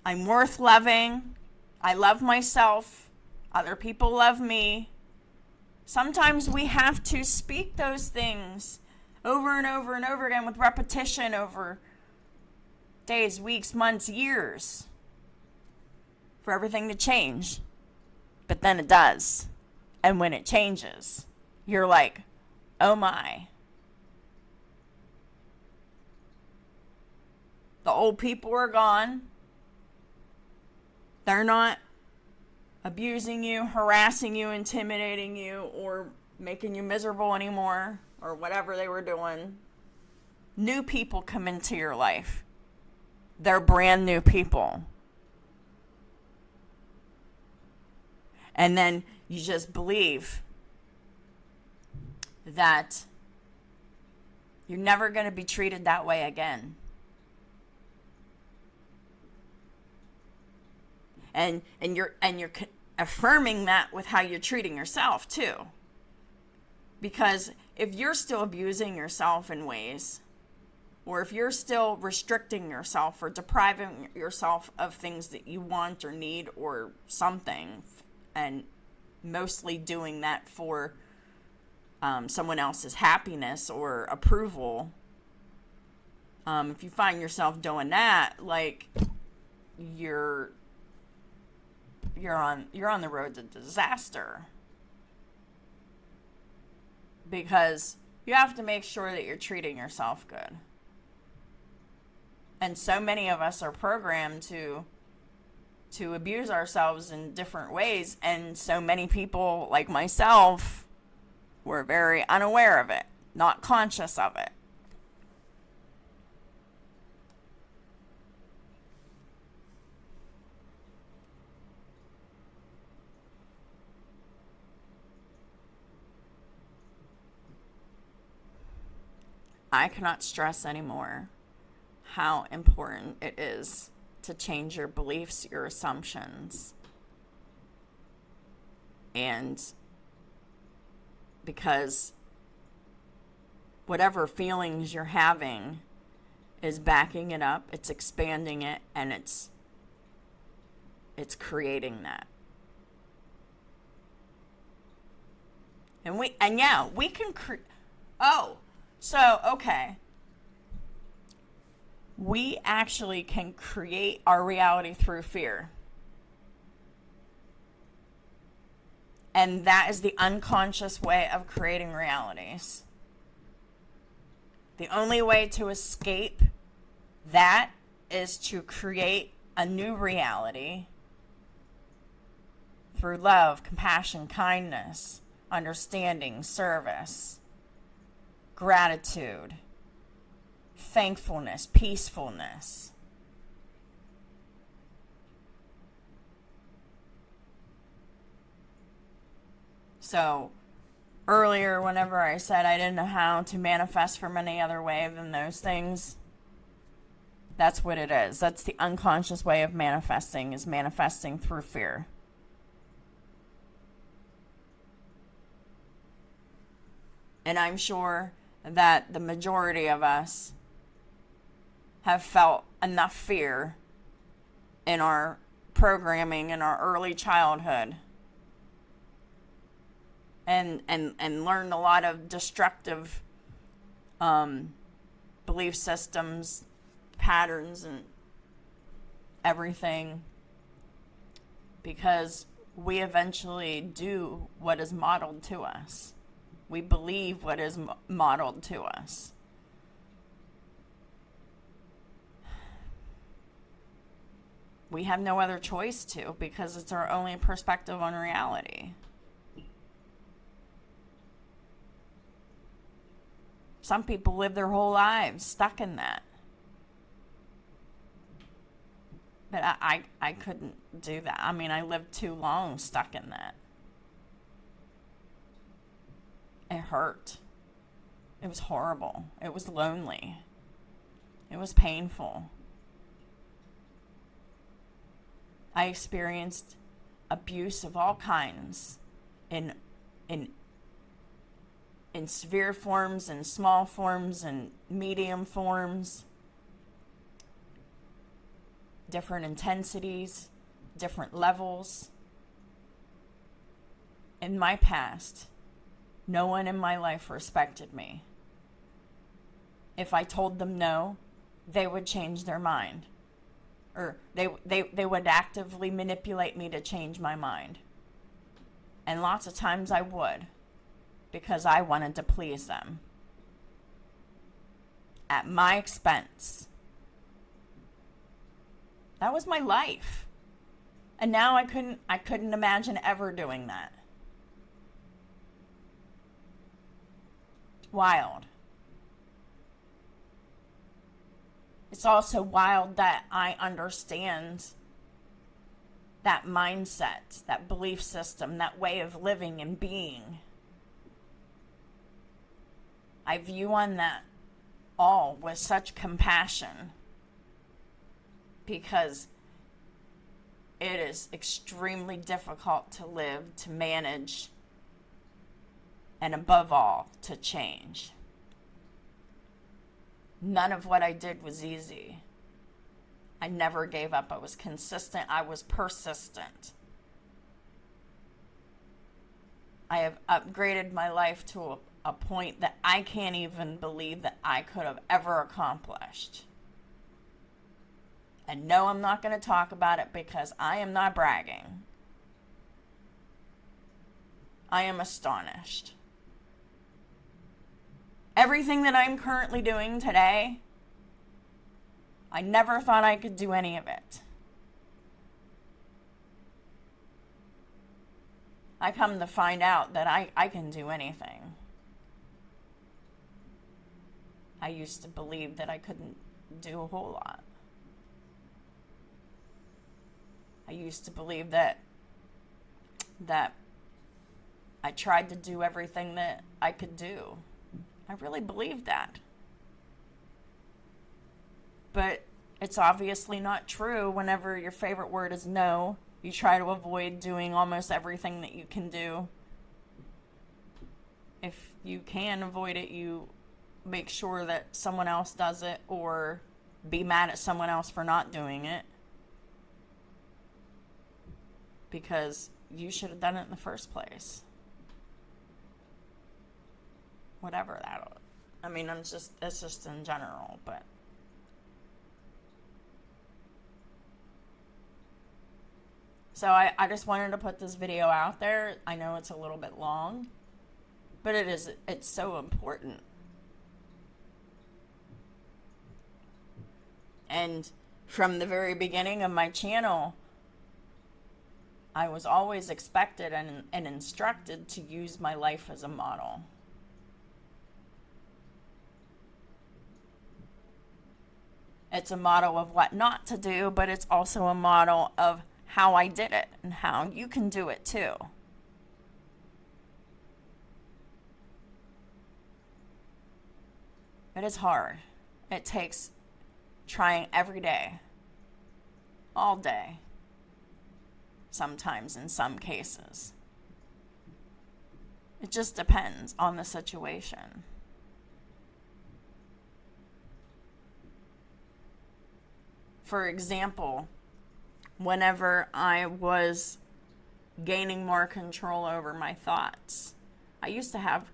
I'm worth loving. I love myself. Other people love me. Sometimes we have to speak those things over and over and over again with repetition over days, weeks, months, years for everything to change. But then it does. And when it changes, you're like, oh my. The old people are gone. They're not abusing you, harassing you, intimidating you, or making you miserable anymore, or whatever they were doing. New people come into your life. They're brand new people. And then you just believe that you're never going to be treated that way again. And you're affirming that with how you're treating yourself too. Because if you're still abusing yourself in ways, or if you're still restricting yourself or depriving yourself of things that you want or need or something, and mostly doing that for someone else's happiness or approval, if you find yourself doing that, like you're on the road to disaster, because you have to make sure that you're treating yourself good. And so many of us are programmed to abuse ourselves in different ways, and so many people like myself were very unaware of it, not conscious of it. I cannot stress anymore how important it is to change your beliefs, your assumptions. And because whatever feelings you're having is backing it up, it's expanding it, and it's creating that. And we can okay. We actually can create our reality through fear. And that is the unconscious way of creating realities. The only way to escape that is to create a new reality through love, compassion, kindness, understanding, service, gratitude, thankfulness, peacefulness. So earlier whenever I said I didn't know how to manifest from any other way than those things. That's what it is. That's the unconscious way of manifesting, is manifesting through fear. And I'm sure that the majority of us have felt enough fear in our programming in our early childhood and learned a lot of destructive belief systems, patterns, and everything, because we eventually do what is modeled to us. We believe what is modeled to us. We have no other choice to, because it's our only perspective on reality. Some people live their whole lives stuck in that. But I couldn't do that. I mean, I lived too long stuck in that. It hurt. It was horrible. It was lonely. It was painful. I experienced abuse of all kinds in severe forms, and small forms, and medium forms, different intensities, different levels. In my past, no one in my life respected me. If I told them no, they would change their mind. Or they would actively manipulate me to change my mind. And lots of times I would, because I wanted to please them at my expense. That was my life. And now I couldn't imagine ever doing that. Wild. It's also wild that I understand that mindset, that belief system, that way of living and being. I view on that all with such compassion, because it is extremely difficult to live, to manage, and above all, to change. None of what I did was easy. I never gave up. I was consistent. I was persistent. I have upgraded my life to a point that I can't even believe that I could have ever accomplished. And no, I'm not going to talk about it, because I am not bragging. I am astonished. Everything that I'm currently doing today, I never thought I could do any of it. I come to find out that I can do anything. I used to believe that I couldn't do a whole lot. I used to believe that I tried to do everything that I could do. I really believed that. But it's obviously not true. Whenever your favorite word is no, you try to avoid doing almost everything that you can do. If you can avoid it, you make sure that someone else does it, or be mad at someone else for not doing it, because you should have done it in the first place. Whatever that, I mean, it's just in general, but so I just wanted to put this video out there. I know it's a little bit long, but it's so important. And from the very beginning of my channel, I was always expected and instructed to use my life as a model. It's a model of what not to do, but it's also a model of how I did it and how you can do it too. It is hard. It takes trying every day, all day, sometimes in some cases. It just depends on the situation. For example, whenever I was gaining more control over my thoughts, I used to have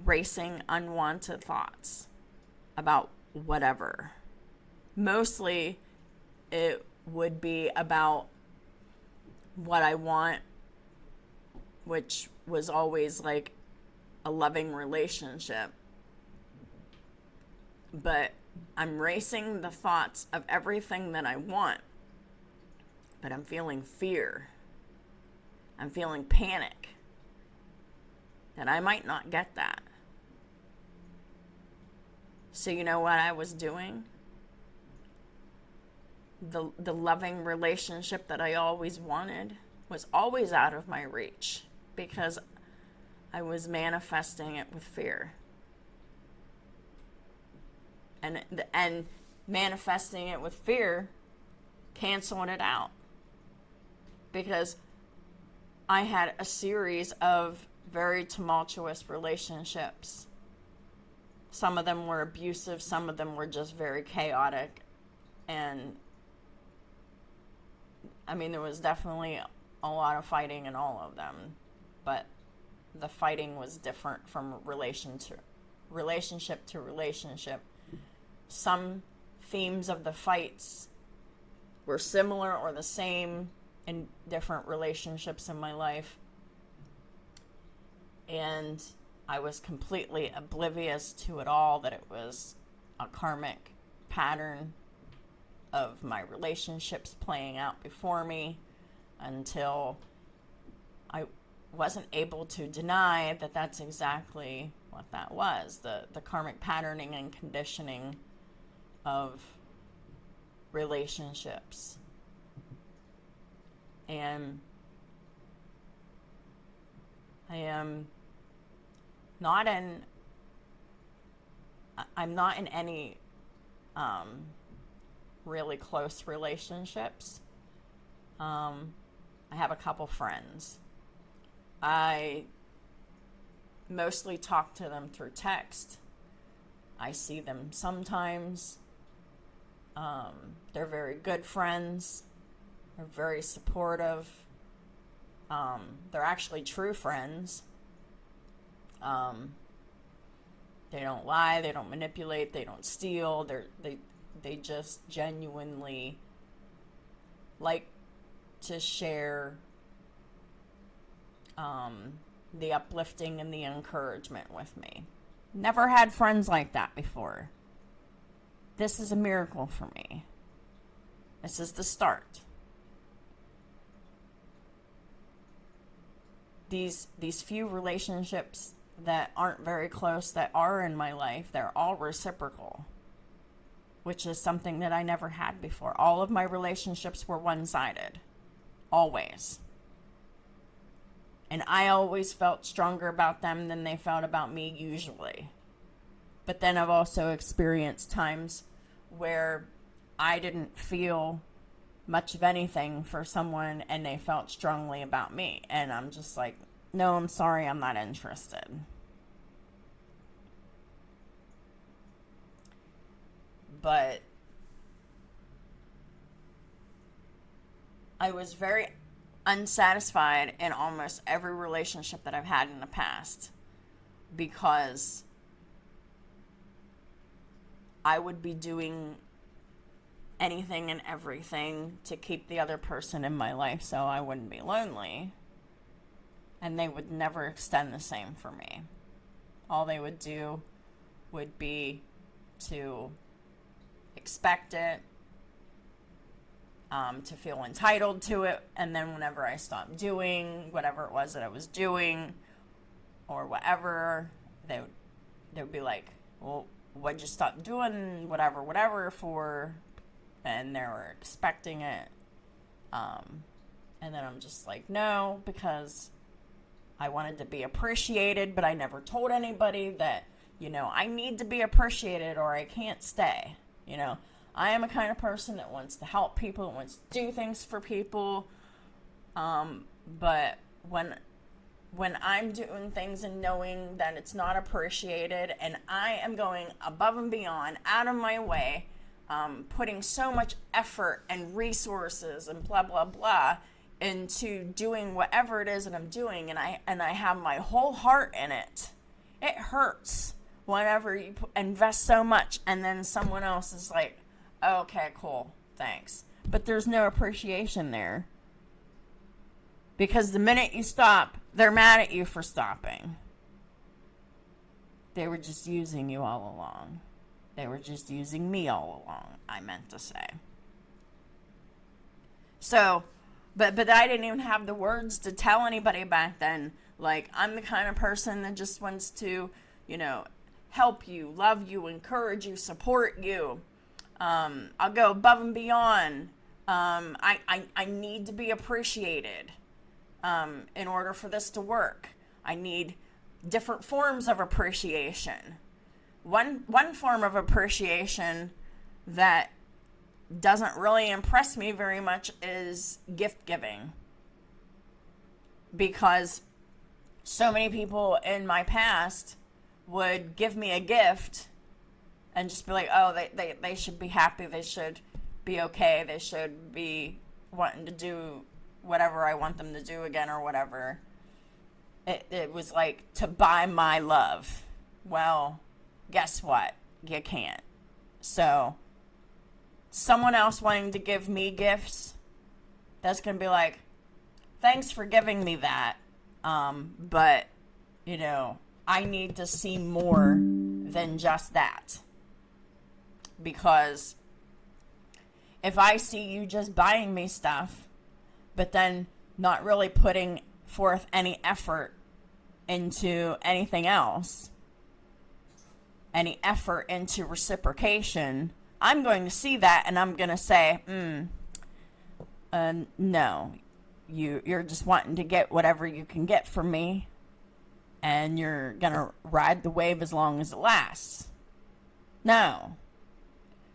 racing, unwanted thoughts about whatever. Mostly, it would be about what I want, which was always like a loving relationship. But I'm racing the thoughts of everything that I want, but I'm feeling fear. I'm feeling panic that I might not get that. So you know what I was doing? The loving relationship that I always wanted was always out of my reach because I was manifesting it with fear. And manifesting it with fear, canceling it out. Because I had a series of very tumultuous relationships. Some of them were abusive, some of them were just very chaotic. And I mean, there was definitely a lot of fighting in all of them. But the fighting was different from relationship to relationship. Some themes of the fights were similar or the same in different relationships in my life. And I was completely oblivious to it all, that it was a karmic pattern of my relationships playing out before me, until I wasn't able to deny that that's exactly what that was, the karmic patterning and conditioning of relationships. And I'm not in any really close relationships. I have a couple friends. I mostly talk to them through text. I see them sometimes. They're very good friends. They're very supportive. They're actually true friends. They don't lie. They don't manipulate. They don't steal. They just genuinely like to share the uplifting and the encouragement with me. Never had friends like that before. This is a miracle for me. This is the start. These few relationships that aren't very close, that are in my life, they're all reciprocal, which is something that I never had before. All of my relationships were one-sided. Always. And I always felt stronger about them than they felt about me, usually. But then I've also experienced times where I didn't feel much of anything for someone and they felt strongly about me. And I'm just like, no, I'm sorry, I'm not interested. But I was very unsatisfied in almost every relationship that I've had in the past, because I would be doing anything and everything to keep the other person in my life so I wouldn't be lonely. And they would never extend the same for me. All they would do would be to expect it, to feel entitled to it, and then whenever I stopped doing whatever it was that I was doing, or whatever, they would be like, well, what'd you stop doing whatever for? And they were expecting it. And then I'm just like, no, because I wanted to be appreciated, but I never told anybody that I need to be appreciated or I can't stay. I am a kind of person that wants to help people, that wants to do things for people. But when I'm doing things and knowing that it's not appreciated, and I am going above and beyond, out of my way, putting so much effort and resources and blah, blah, blah into doing whatever it is that I'm doing, and I have my whole heart in it, it hurts whenever you invest so much and then someone else is like, okay, cool, thanks. But there's no appreciation there. Because the minute you stop, they're mad at you for stopping. They were just using you all along. They were just using me all along, I meant to say. So, but I didn't even have the words to tell anybody back then. Like, I'm the kind of person that just wants to, help you, love you, encourage you, support you. I'll go above and beyond. I need to be appreciated. In order for this to work, I need different forms of appreciation. One form of appreciation that doesn't really impress me very much is gift giving. Because so many people in my past would give me a gift and just be like, oh, they should be happy, they should be okay, they should be wanting to do whatever I want them to do again or whatever. It was like to buy my love. Well, guess what? You can't. So, someone else wanting to give me gifts, that's going to be like, thanks for giving me that. But, I need to see more than just that. Because if I see you just buying me stuff, but then not really putting forth any effort into anything else, any effort into reciprocation, I'm going to see that and I'm going to say, no, you're just wanting to get whatever you can get from me, and you're going to ride the wave as long as it lasts. No,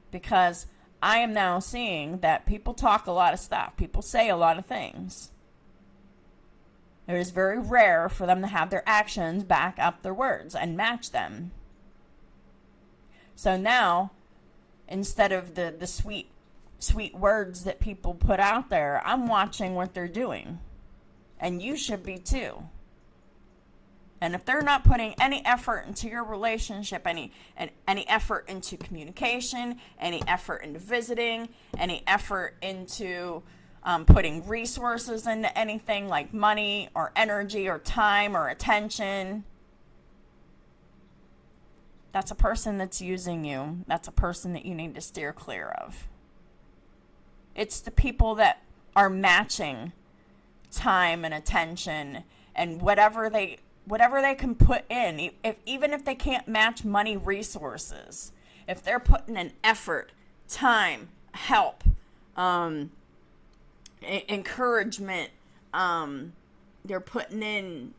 because I am now seeing that people talk a lot of stuff. People say a lot of things. It is very rare for them to have their actions back up their words and match them. So now, instead of the sweet words that people put out there, I'm watching what they're doing. And you should be too. And if they're not putting any effort into your relationship, any effort into communication, any effort into visiting, any effort into putting resources into anything like money or energy or time or attention, that's a person that's using you. That's a person that you need to steer clear of. It's the people that are matching time and attention and whatever they can put in, even if they can't match money resources, if they're putting in effort, time, help, encouragement, they're putting in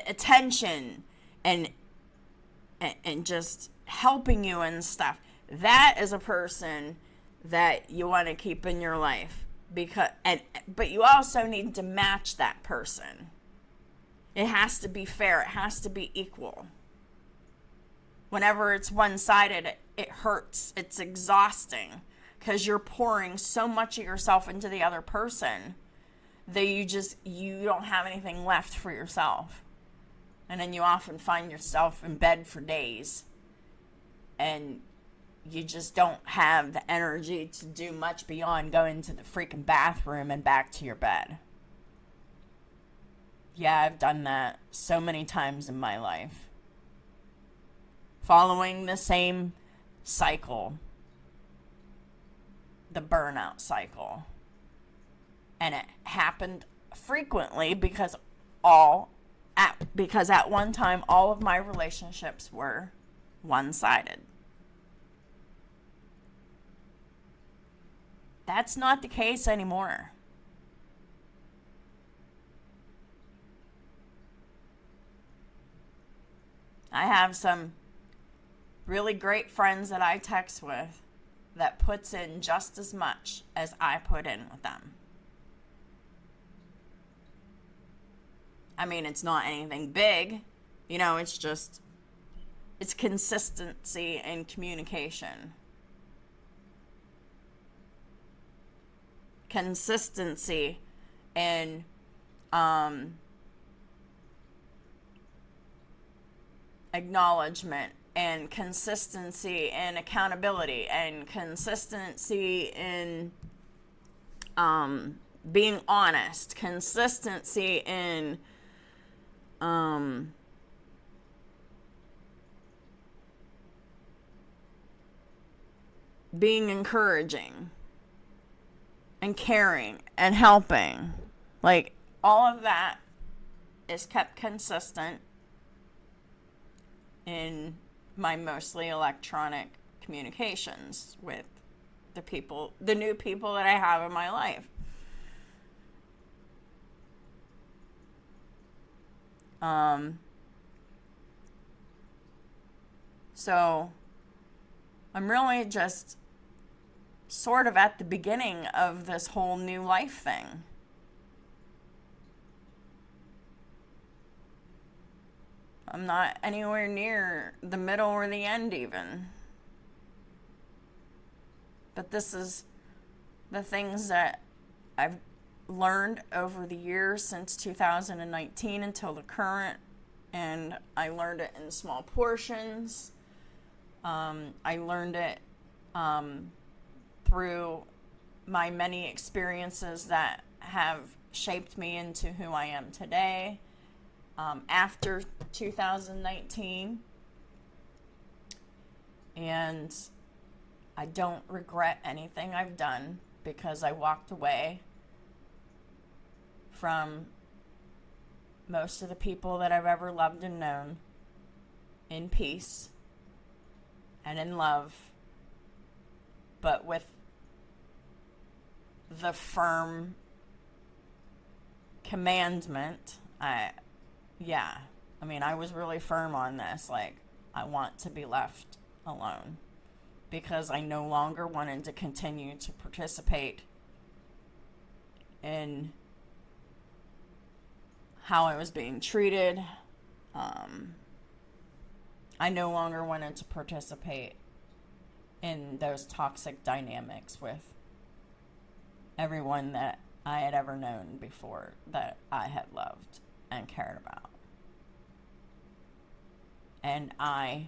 attention and just helping you and stuff, that is a person that you want to keep in your life. But you also need to match that person. It has to be fair. It has to be equal. Whenever it's one-sided, it hurts. It's exhausting because you're pouring so much of yourself into the other person that you don't have anything left for yourself. And then you often find yourself in bed for days and you just don't have the energy to do much beyond going to the freaking bathroom and back to your bed. Yeah, I've done that so many times in my life. Following the same cycle. The burnout cycle. And it happened frequently because at one time all of my relationships were one-sided. That's not the case anymore. I have some really great friends that I text with that puts in just as much as I put in with them. I mean, it's not anything big, it's consistency in communication. Consistency in acknowledgement, and consistency in accountability, and consistency in being honest, consistency in being encouraging and caring and helping. Like, all of that is kept consistent in my mostly electronic communications with the new people that I have in my life. So I'm really just sort of at the beginning of this whole new life thing. I'm not anywhere near the middle or the end even. But this is the things that I've learned over the years since 2019 until the current, and I learned it in small portions. I learned it through my many experiences that have shaped me into who I am today. After 2019, and I don't regret anything I've done, because I walked away from most of the people that I've ever loved and known in peace and in love, but with the firm commandment. I was really firm on this. Like, I want to be left alone, because I no longer wanted to continue to participate in how I was being treated. I no longer wanted to participate in those toxic dynamics with everyone that I had ever known before, that I had loved and cared about. And I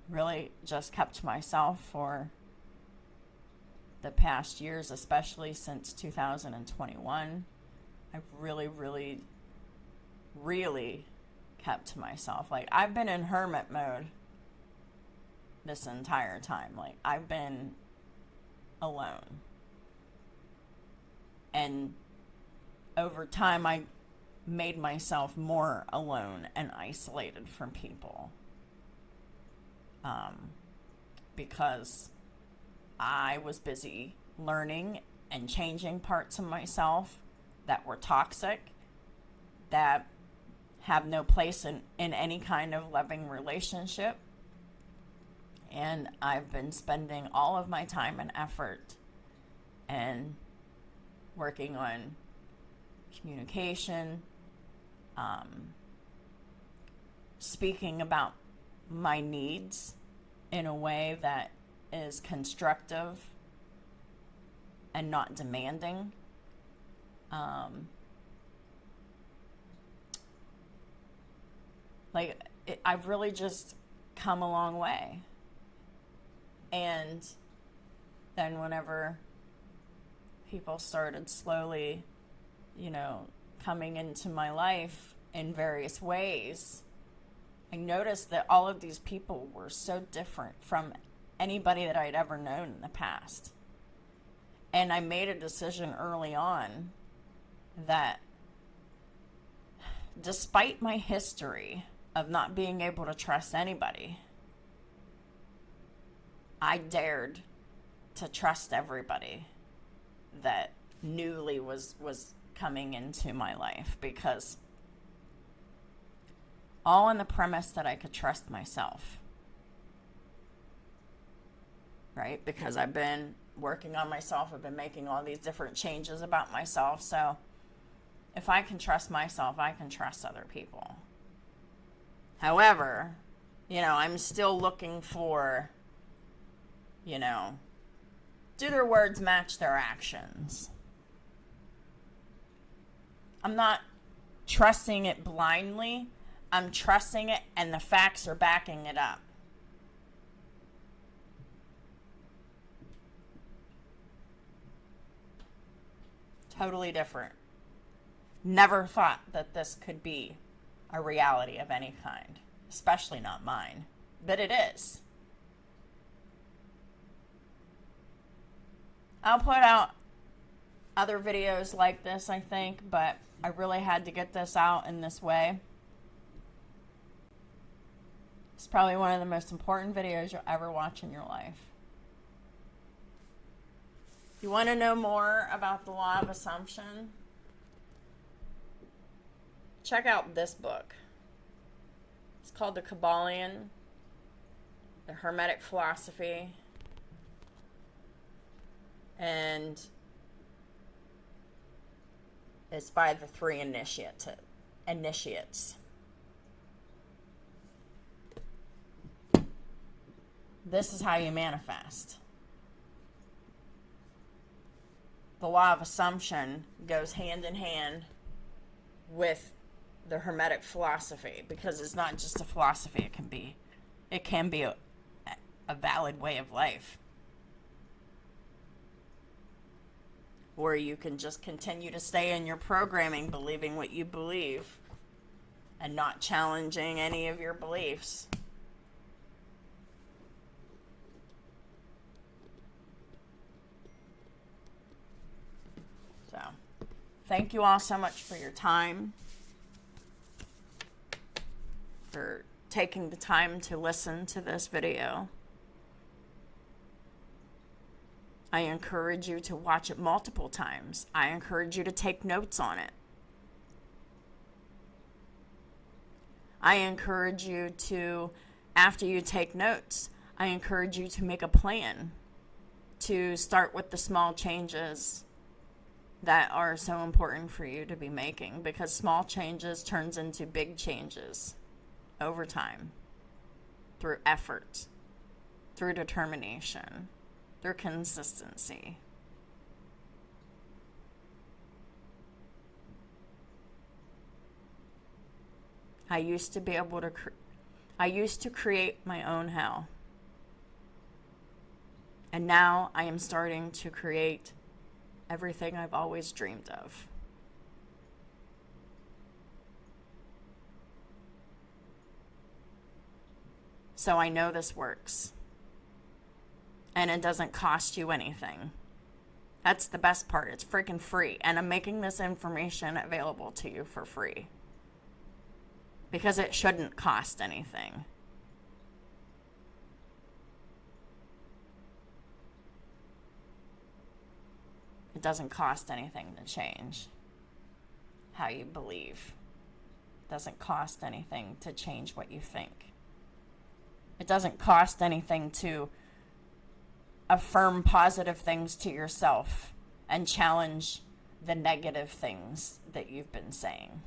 really just kept to myself for the past years, especially since 2021. I've really, really, really kept to myself. Like, I've been in hermit mode this entire time. Like, I've been alone. And over time, I made myself more alone and isolated from people. Because I was busy learning and changing parts of myself that were toxic, that have no place in any kind of loving relationship. And I've been spending all of my time and effort and working on communication, speaking about my needs in a way that is constructive and not demanding. I've really just come a long way. And then whenever people started slowly, coming into my life in various ways, I noticed that all of these people were so different from anybody that I'd ever known in the past. And I made a decision early on that, despite my history of not being able to trust anybody, I dared to trust everybody that newly was coming into my life, because all on the premise that I could trust myself, right? Because I've been working on myself. I've been making all these different changes about myself. So if I can trust myself, I can trust other people. However, I'm still looking for, do their words match their actions? I'm not trusting it blindly. I'm trusting it and the facts are backing it up. Totally different. Never thought that this could be a reality of any kind, especially not mine, but it is. I'll put out other videos like this, I think, but I really had to get this out in this way. It's probably one of the most important videos you'll ever watch in your life. You want to know more about the law of assumption? Check out this book. It's called The Kabbalion, The Hermetic Philosophy, and it's by the 3 initiates. This is how you manifest. The law of assumption goes hand in hand with the Hermetic philosophy, because it's not just a philosophy. It can be a valid way of life, or you can just continue to stay in your programming, believing what you believe and not challenging any of your beliefs. So, thank you all so much for your time, for taking the time to listen to this video. I encourage you to watch it multiple times. I encourage you to take notes on it. I encourage you to, after you take notes, I encourage you to make a plan to start with the small changes that are so important for you to be making, because small changes turns into big changes over time, through effort, through determination, through consistency. I used to create my own hell. And now I am starting to create everything I've always dreamed of. So I know this works. And it doesn't cost you anything. That's the best part. It's freaking free. And I'm making this information available to you for free, because it shouldn't cost anything. It doesn't cost anything to change how you believe. It doesn't cost anything to change what you think. It doesn't cost anything to affirm positive things to yourself and challenge the negative things that you've been saying.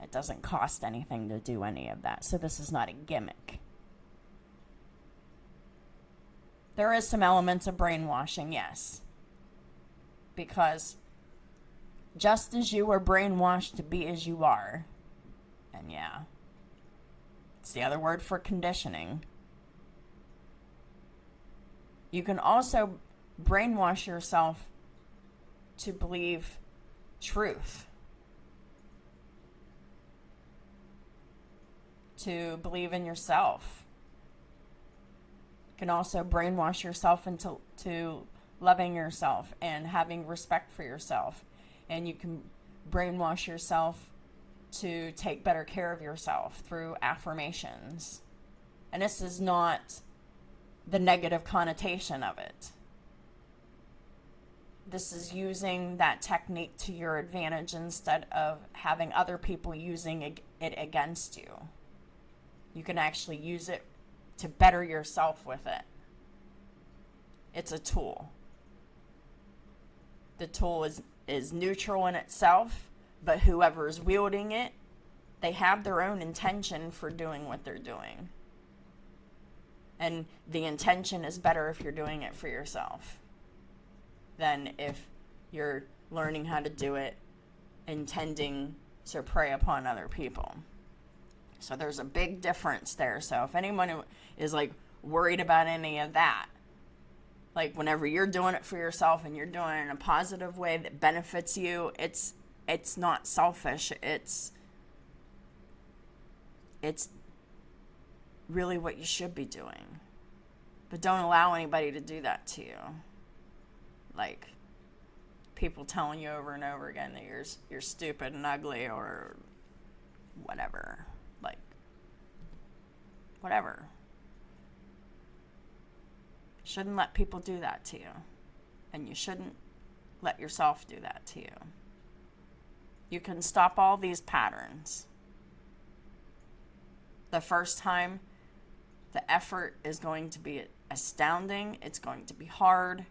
It doesn't cost anything to do any of that. So this is not a gimmick. There is some elements of brainwashing, yes. Because just as you were brainwashed to be as you are, and yeah, it's the other word for conditioning, you can also brainwash yourself to believe truth, to believe in yourself. You can also brainwash yourself into loving yourself and having respect for yourself. And you can brainwash yourself to take better care of yourself through affirmations. And this is not the negative connotation of it. This is using that technique to your advantage instead of having other people using it against you. You can actually use it to better yourself with it. It's a tool. The tool is neutral in itself, but whoever is wielding it, they have their own intention for doing what they're doing. And the intention is better if you're doing it for yourself than if you're learning how to do it intending to prey upon other people. So there's a big difference there. So if anyone is like worried about any of that, like whenever you're doing it for yourself and you're doing it in a positive way that benefits you, it's not selfish. It's really what you should be doing. But don't allow anybody to do that to you. Like people telling you over and over again that you're stupid and ugly or whatever. Like whatever. Shouldn't let people do that to you. And you shouldn't let yourself do that to you. You can stop all these patterns. The first time, the effort is going to be astounding. It's going to be hard.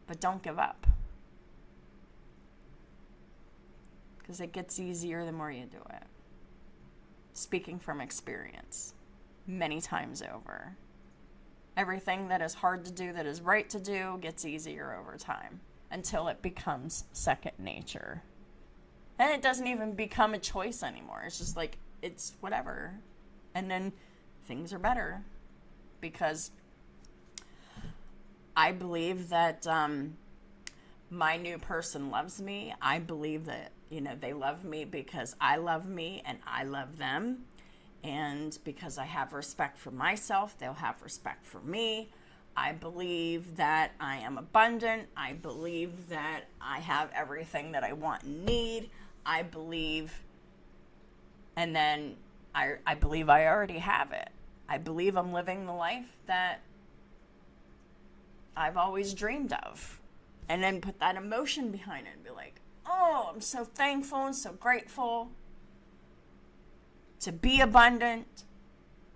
But don't give up. Because it gets easier the more you do it. Speaking from experience, many times over. Everything that is hard to do, that is right to do, gets easier over time until it becomes second nature. And it doesn't even become a choice anymore. It's just like, it's whatever. And then things are better because I believe that my new person loves me. I believe that, they love me because I love me and I love them. And because I have respect for myself, they'll have respect for me. I believe that I am abundant. I believe that I have everything that I want and need. I believe, and then I believe I already have it. I believe I'm living the life that I've always dreamed of. And then put that emotion behind it and be like, oh, I'm so thankful and so grateful to be abundant.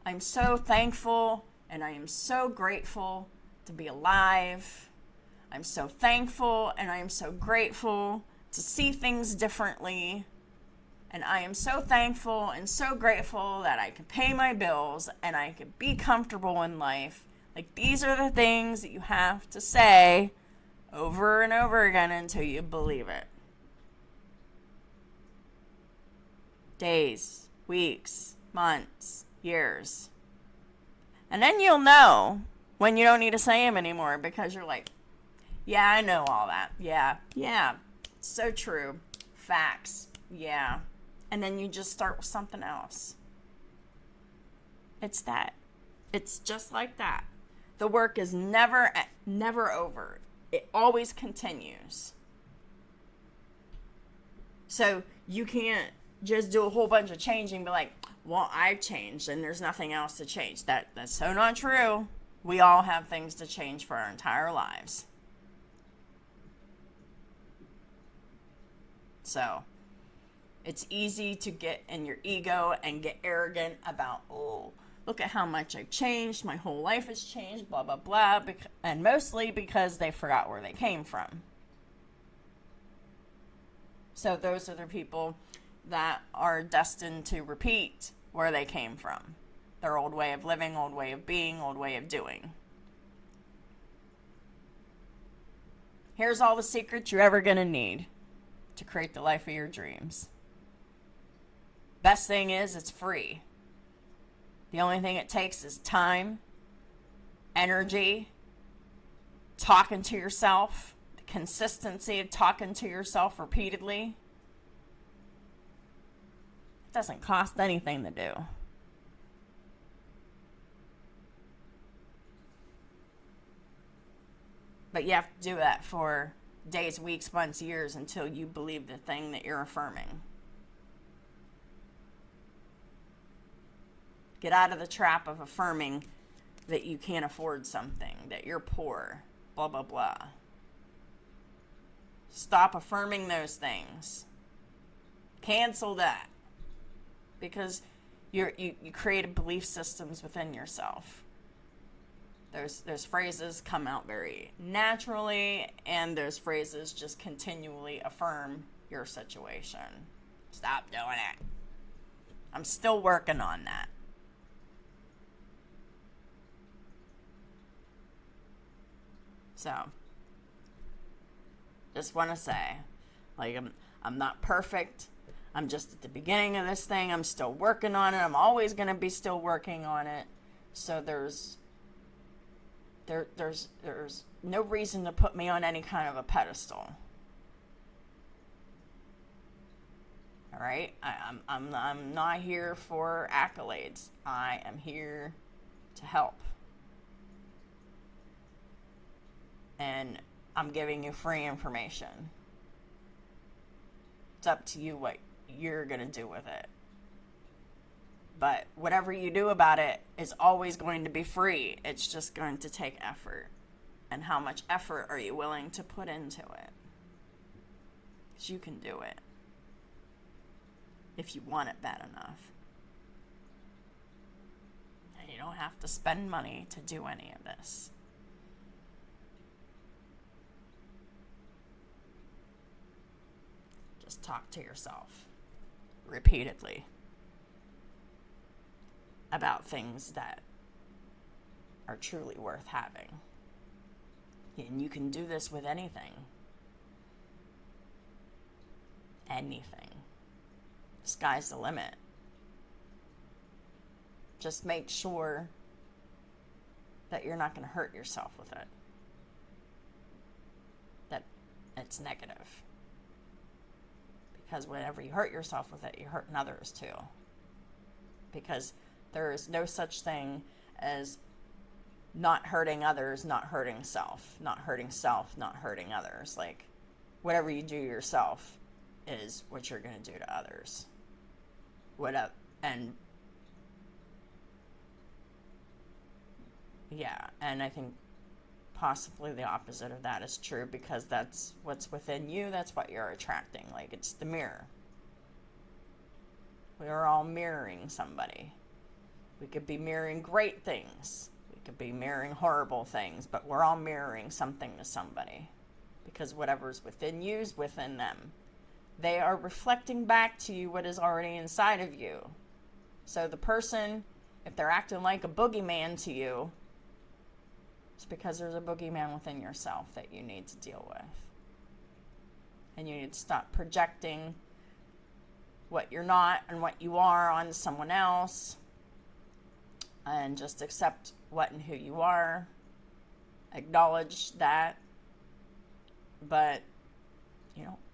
I'm so thankful and I am so grateful to be alive. I'm so thankful and I am so grateful to see things differently. And I am so thankful and so grateful that I can pay my bills and I can be comfortable in life. Like, these are the things that you have to say over and over again until you believe it. Days, weeks, months, years. And then you'll know when you don't need to say them anymore because you're like, yeah, I know all that. Yeah, so true. Facts. Yeah. And then you just start with something else. It's that. It's just like that. The work is never over. It always continues. So you can't just do a whole bunch of changing and be like, well, I've changed and there's nothing else to change. That's so not true. We all have things to change for our entire lives. So it's easy to get in your ego and get arrogant about, oh, look at how much I've changed. My whole life has changed, blah, blah, blah. And mostly because they forgot where they came from. So those are the people that are destined to repeat where they came from. Their old way of living, old way of being, old way of doing. Here's all the secrets you're ever going to need to create the life of your dreams. Best thing is it's free. The only thing it takes is time, energy, talking to yourself, the consistency of talking to yourself repeatedly. It doesn't cost anything to do. But you have to do that for days, weeks, months, years until you believe the thing that you're affirming. Get out of the trap of affirming that you can't afford something, that you're poor, blah, blah, blah. Stop affirming those things. Cancel that. because you created belief systems within yourself. Those phrases come out very naturally, and those phrases just continually affirm your situation. Stop doing it. I'm still working on that. So, just want to say, like, I'm not perfect. I'm just at the beginning of this thing. I'm still working on it. I'm always going to be still working on it. So there's no reason to put me on any kind of a pedestal. All right? I'm not here for accolades. I am here to help. And I'm giving you free information. It's up to you what you're going to do with it. But whatever you do about it is always going to be free. It's just going to take effort. And how much effort are you willing to put into it? Because you can do it. If you want it bad enough. And you don't have to spend money to do any of this. Just talk to yourself repeatedly about things that are truly worth having. And you can do this with anything. Anything. Sky's the limit. Just make sure that you're not going to hurt yourself with it. That it's negative. Because whenever you hurt yourself with it, you're hurting others too. Because there is no such thing as not hurting others, not hurting self, not hurting self, not hurting others. Like, whatever you do yourself is what you're going to do to others. And I think possibly the opposite of that is true, because that's what's within you, that's what you're attracting. Like, it's the mirror. We are all mirroring somebody. We could be mirroring great things. We could be mirroring horrible things, but we're all mirroring something to somebody. Because whatever's within you is within them. They are reflecting back to you what is already inside of you. So the person, if they're acting like a boogeyman to you, it's because there's a boogeyman within yourself that you need to deal with. And you need to stop projecting what you're not and what you are on someone else. And just accept what and who you are. Acknowledge that. But,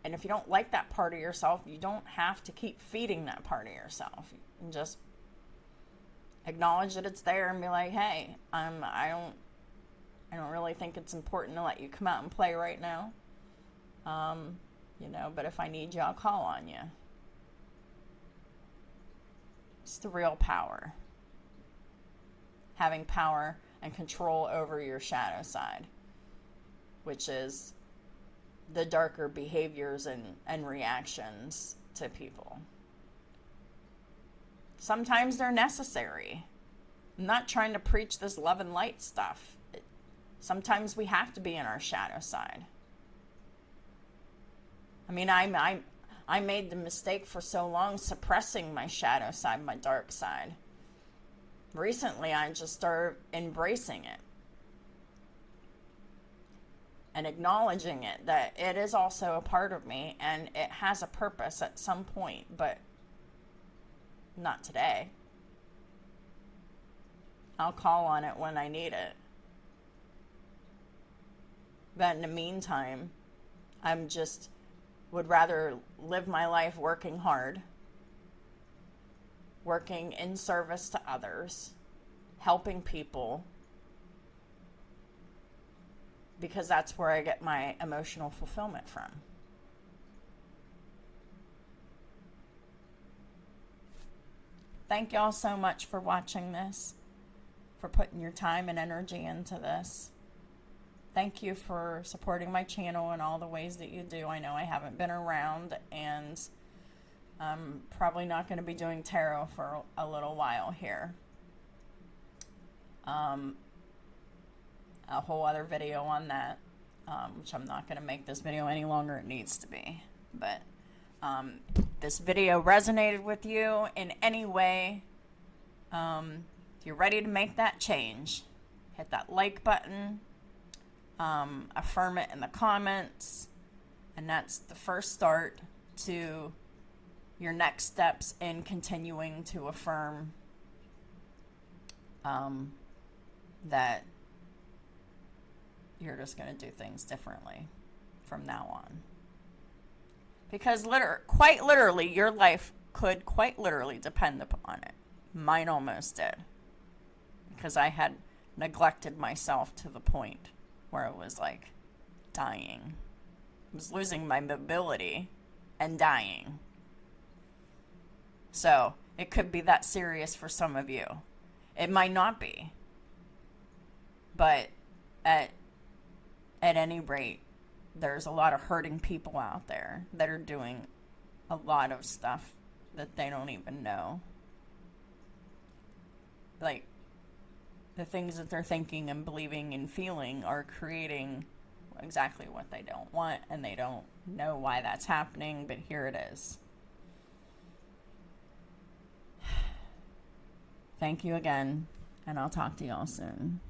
and if you don't like that part of yourself, you don't have to keep feeding that part of yourself. You can just acknowledge that it's there and be like, hey, I don't really think it's important to let you come out and play right now. But if I need you, I'll call on you. It's the real power. Having power and control over your shadow side, which is the darker behaviors and reactions to people. Sometimes they're necessary. I'm not trying to preach this love and light stuff. Sometimes we have to be in our shadow side. I mean, I made the mistake for so long suppressing my shadow side, my dark side. Recently, I just started embracing it and acknowledging it, that it is also a part of me and it has a purpose at some point, but not today. I'll call on it when I need it. But in the meantime, would rather live my life working hard, working in service to others, helping people, because that's where I get my emotional fulfillment from. Thank y'all so much for watching this, for putting your time and energy into this. Thank you for supporting my channel in all the ways that you do. I know I haven't been around, and I'm probably not going to be doing tarot for a little while here. A whole other video on that, which I'm not going to make this video any longer. It needs to be. But this video resonated with you in any way, if you're ready to make that change, hit that like button, affirm it in the comments, and that's the first start to your next steps in continuing to affirm that you're just going to do things differently from now on. Because quite literally, your life could quite literally depend upon it. Mine almost did. Because I had neglected myself to the point where it was like dying. I was losing my mobility and dying. So it could be that serious for some of you. It might not be. But at any rate, there's a lot of hurting people out there that are doing a lot of stuff that they don't even know. Like, the things that they're thinking and believing and feeling are creating exactly what they don't want, and they don't know why that's happening, but here it is. Thank you again, and I'll talk to y'all soon.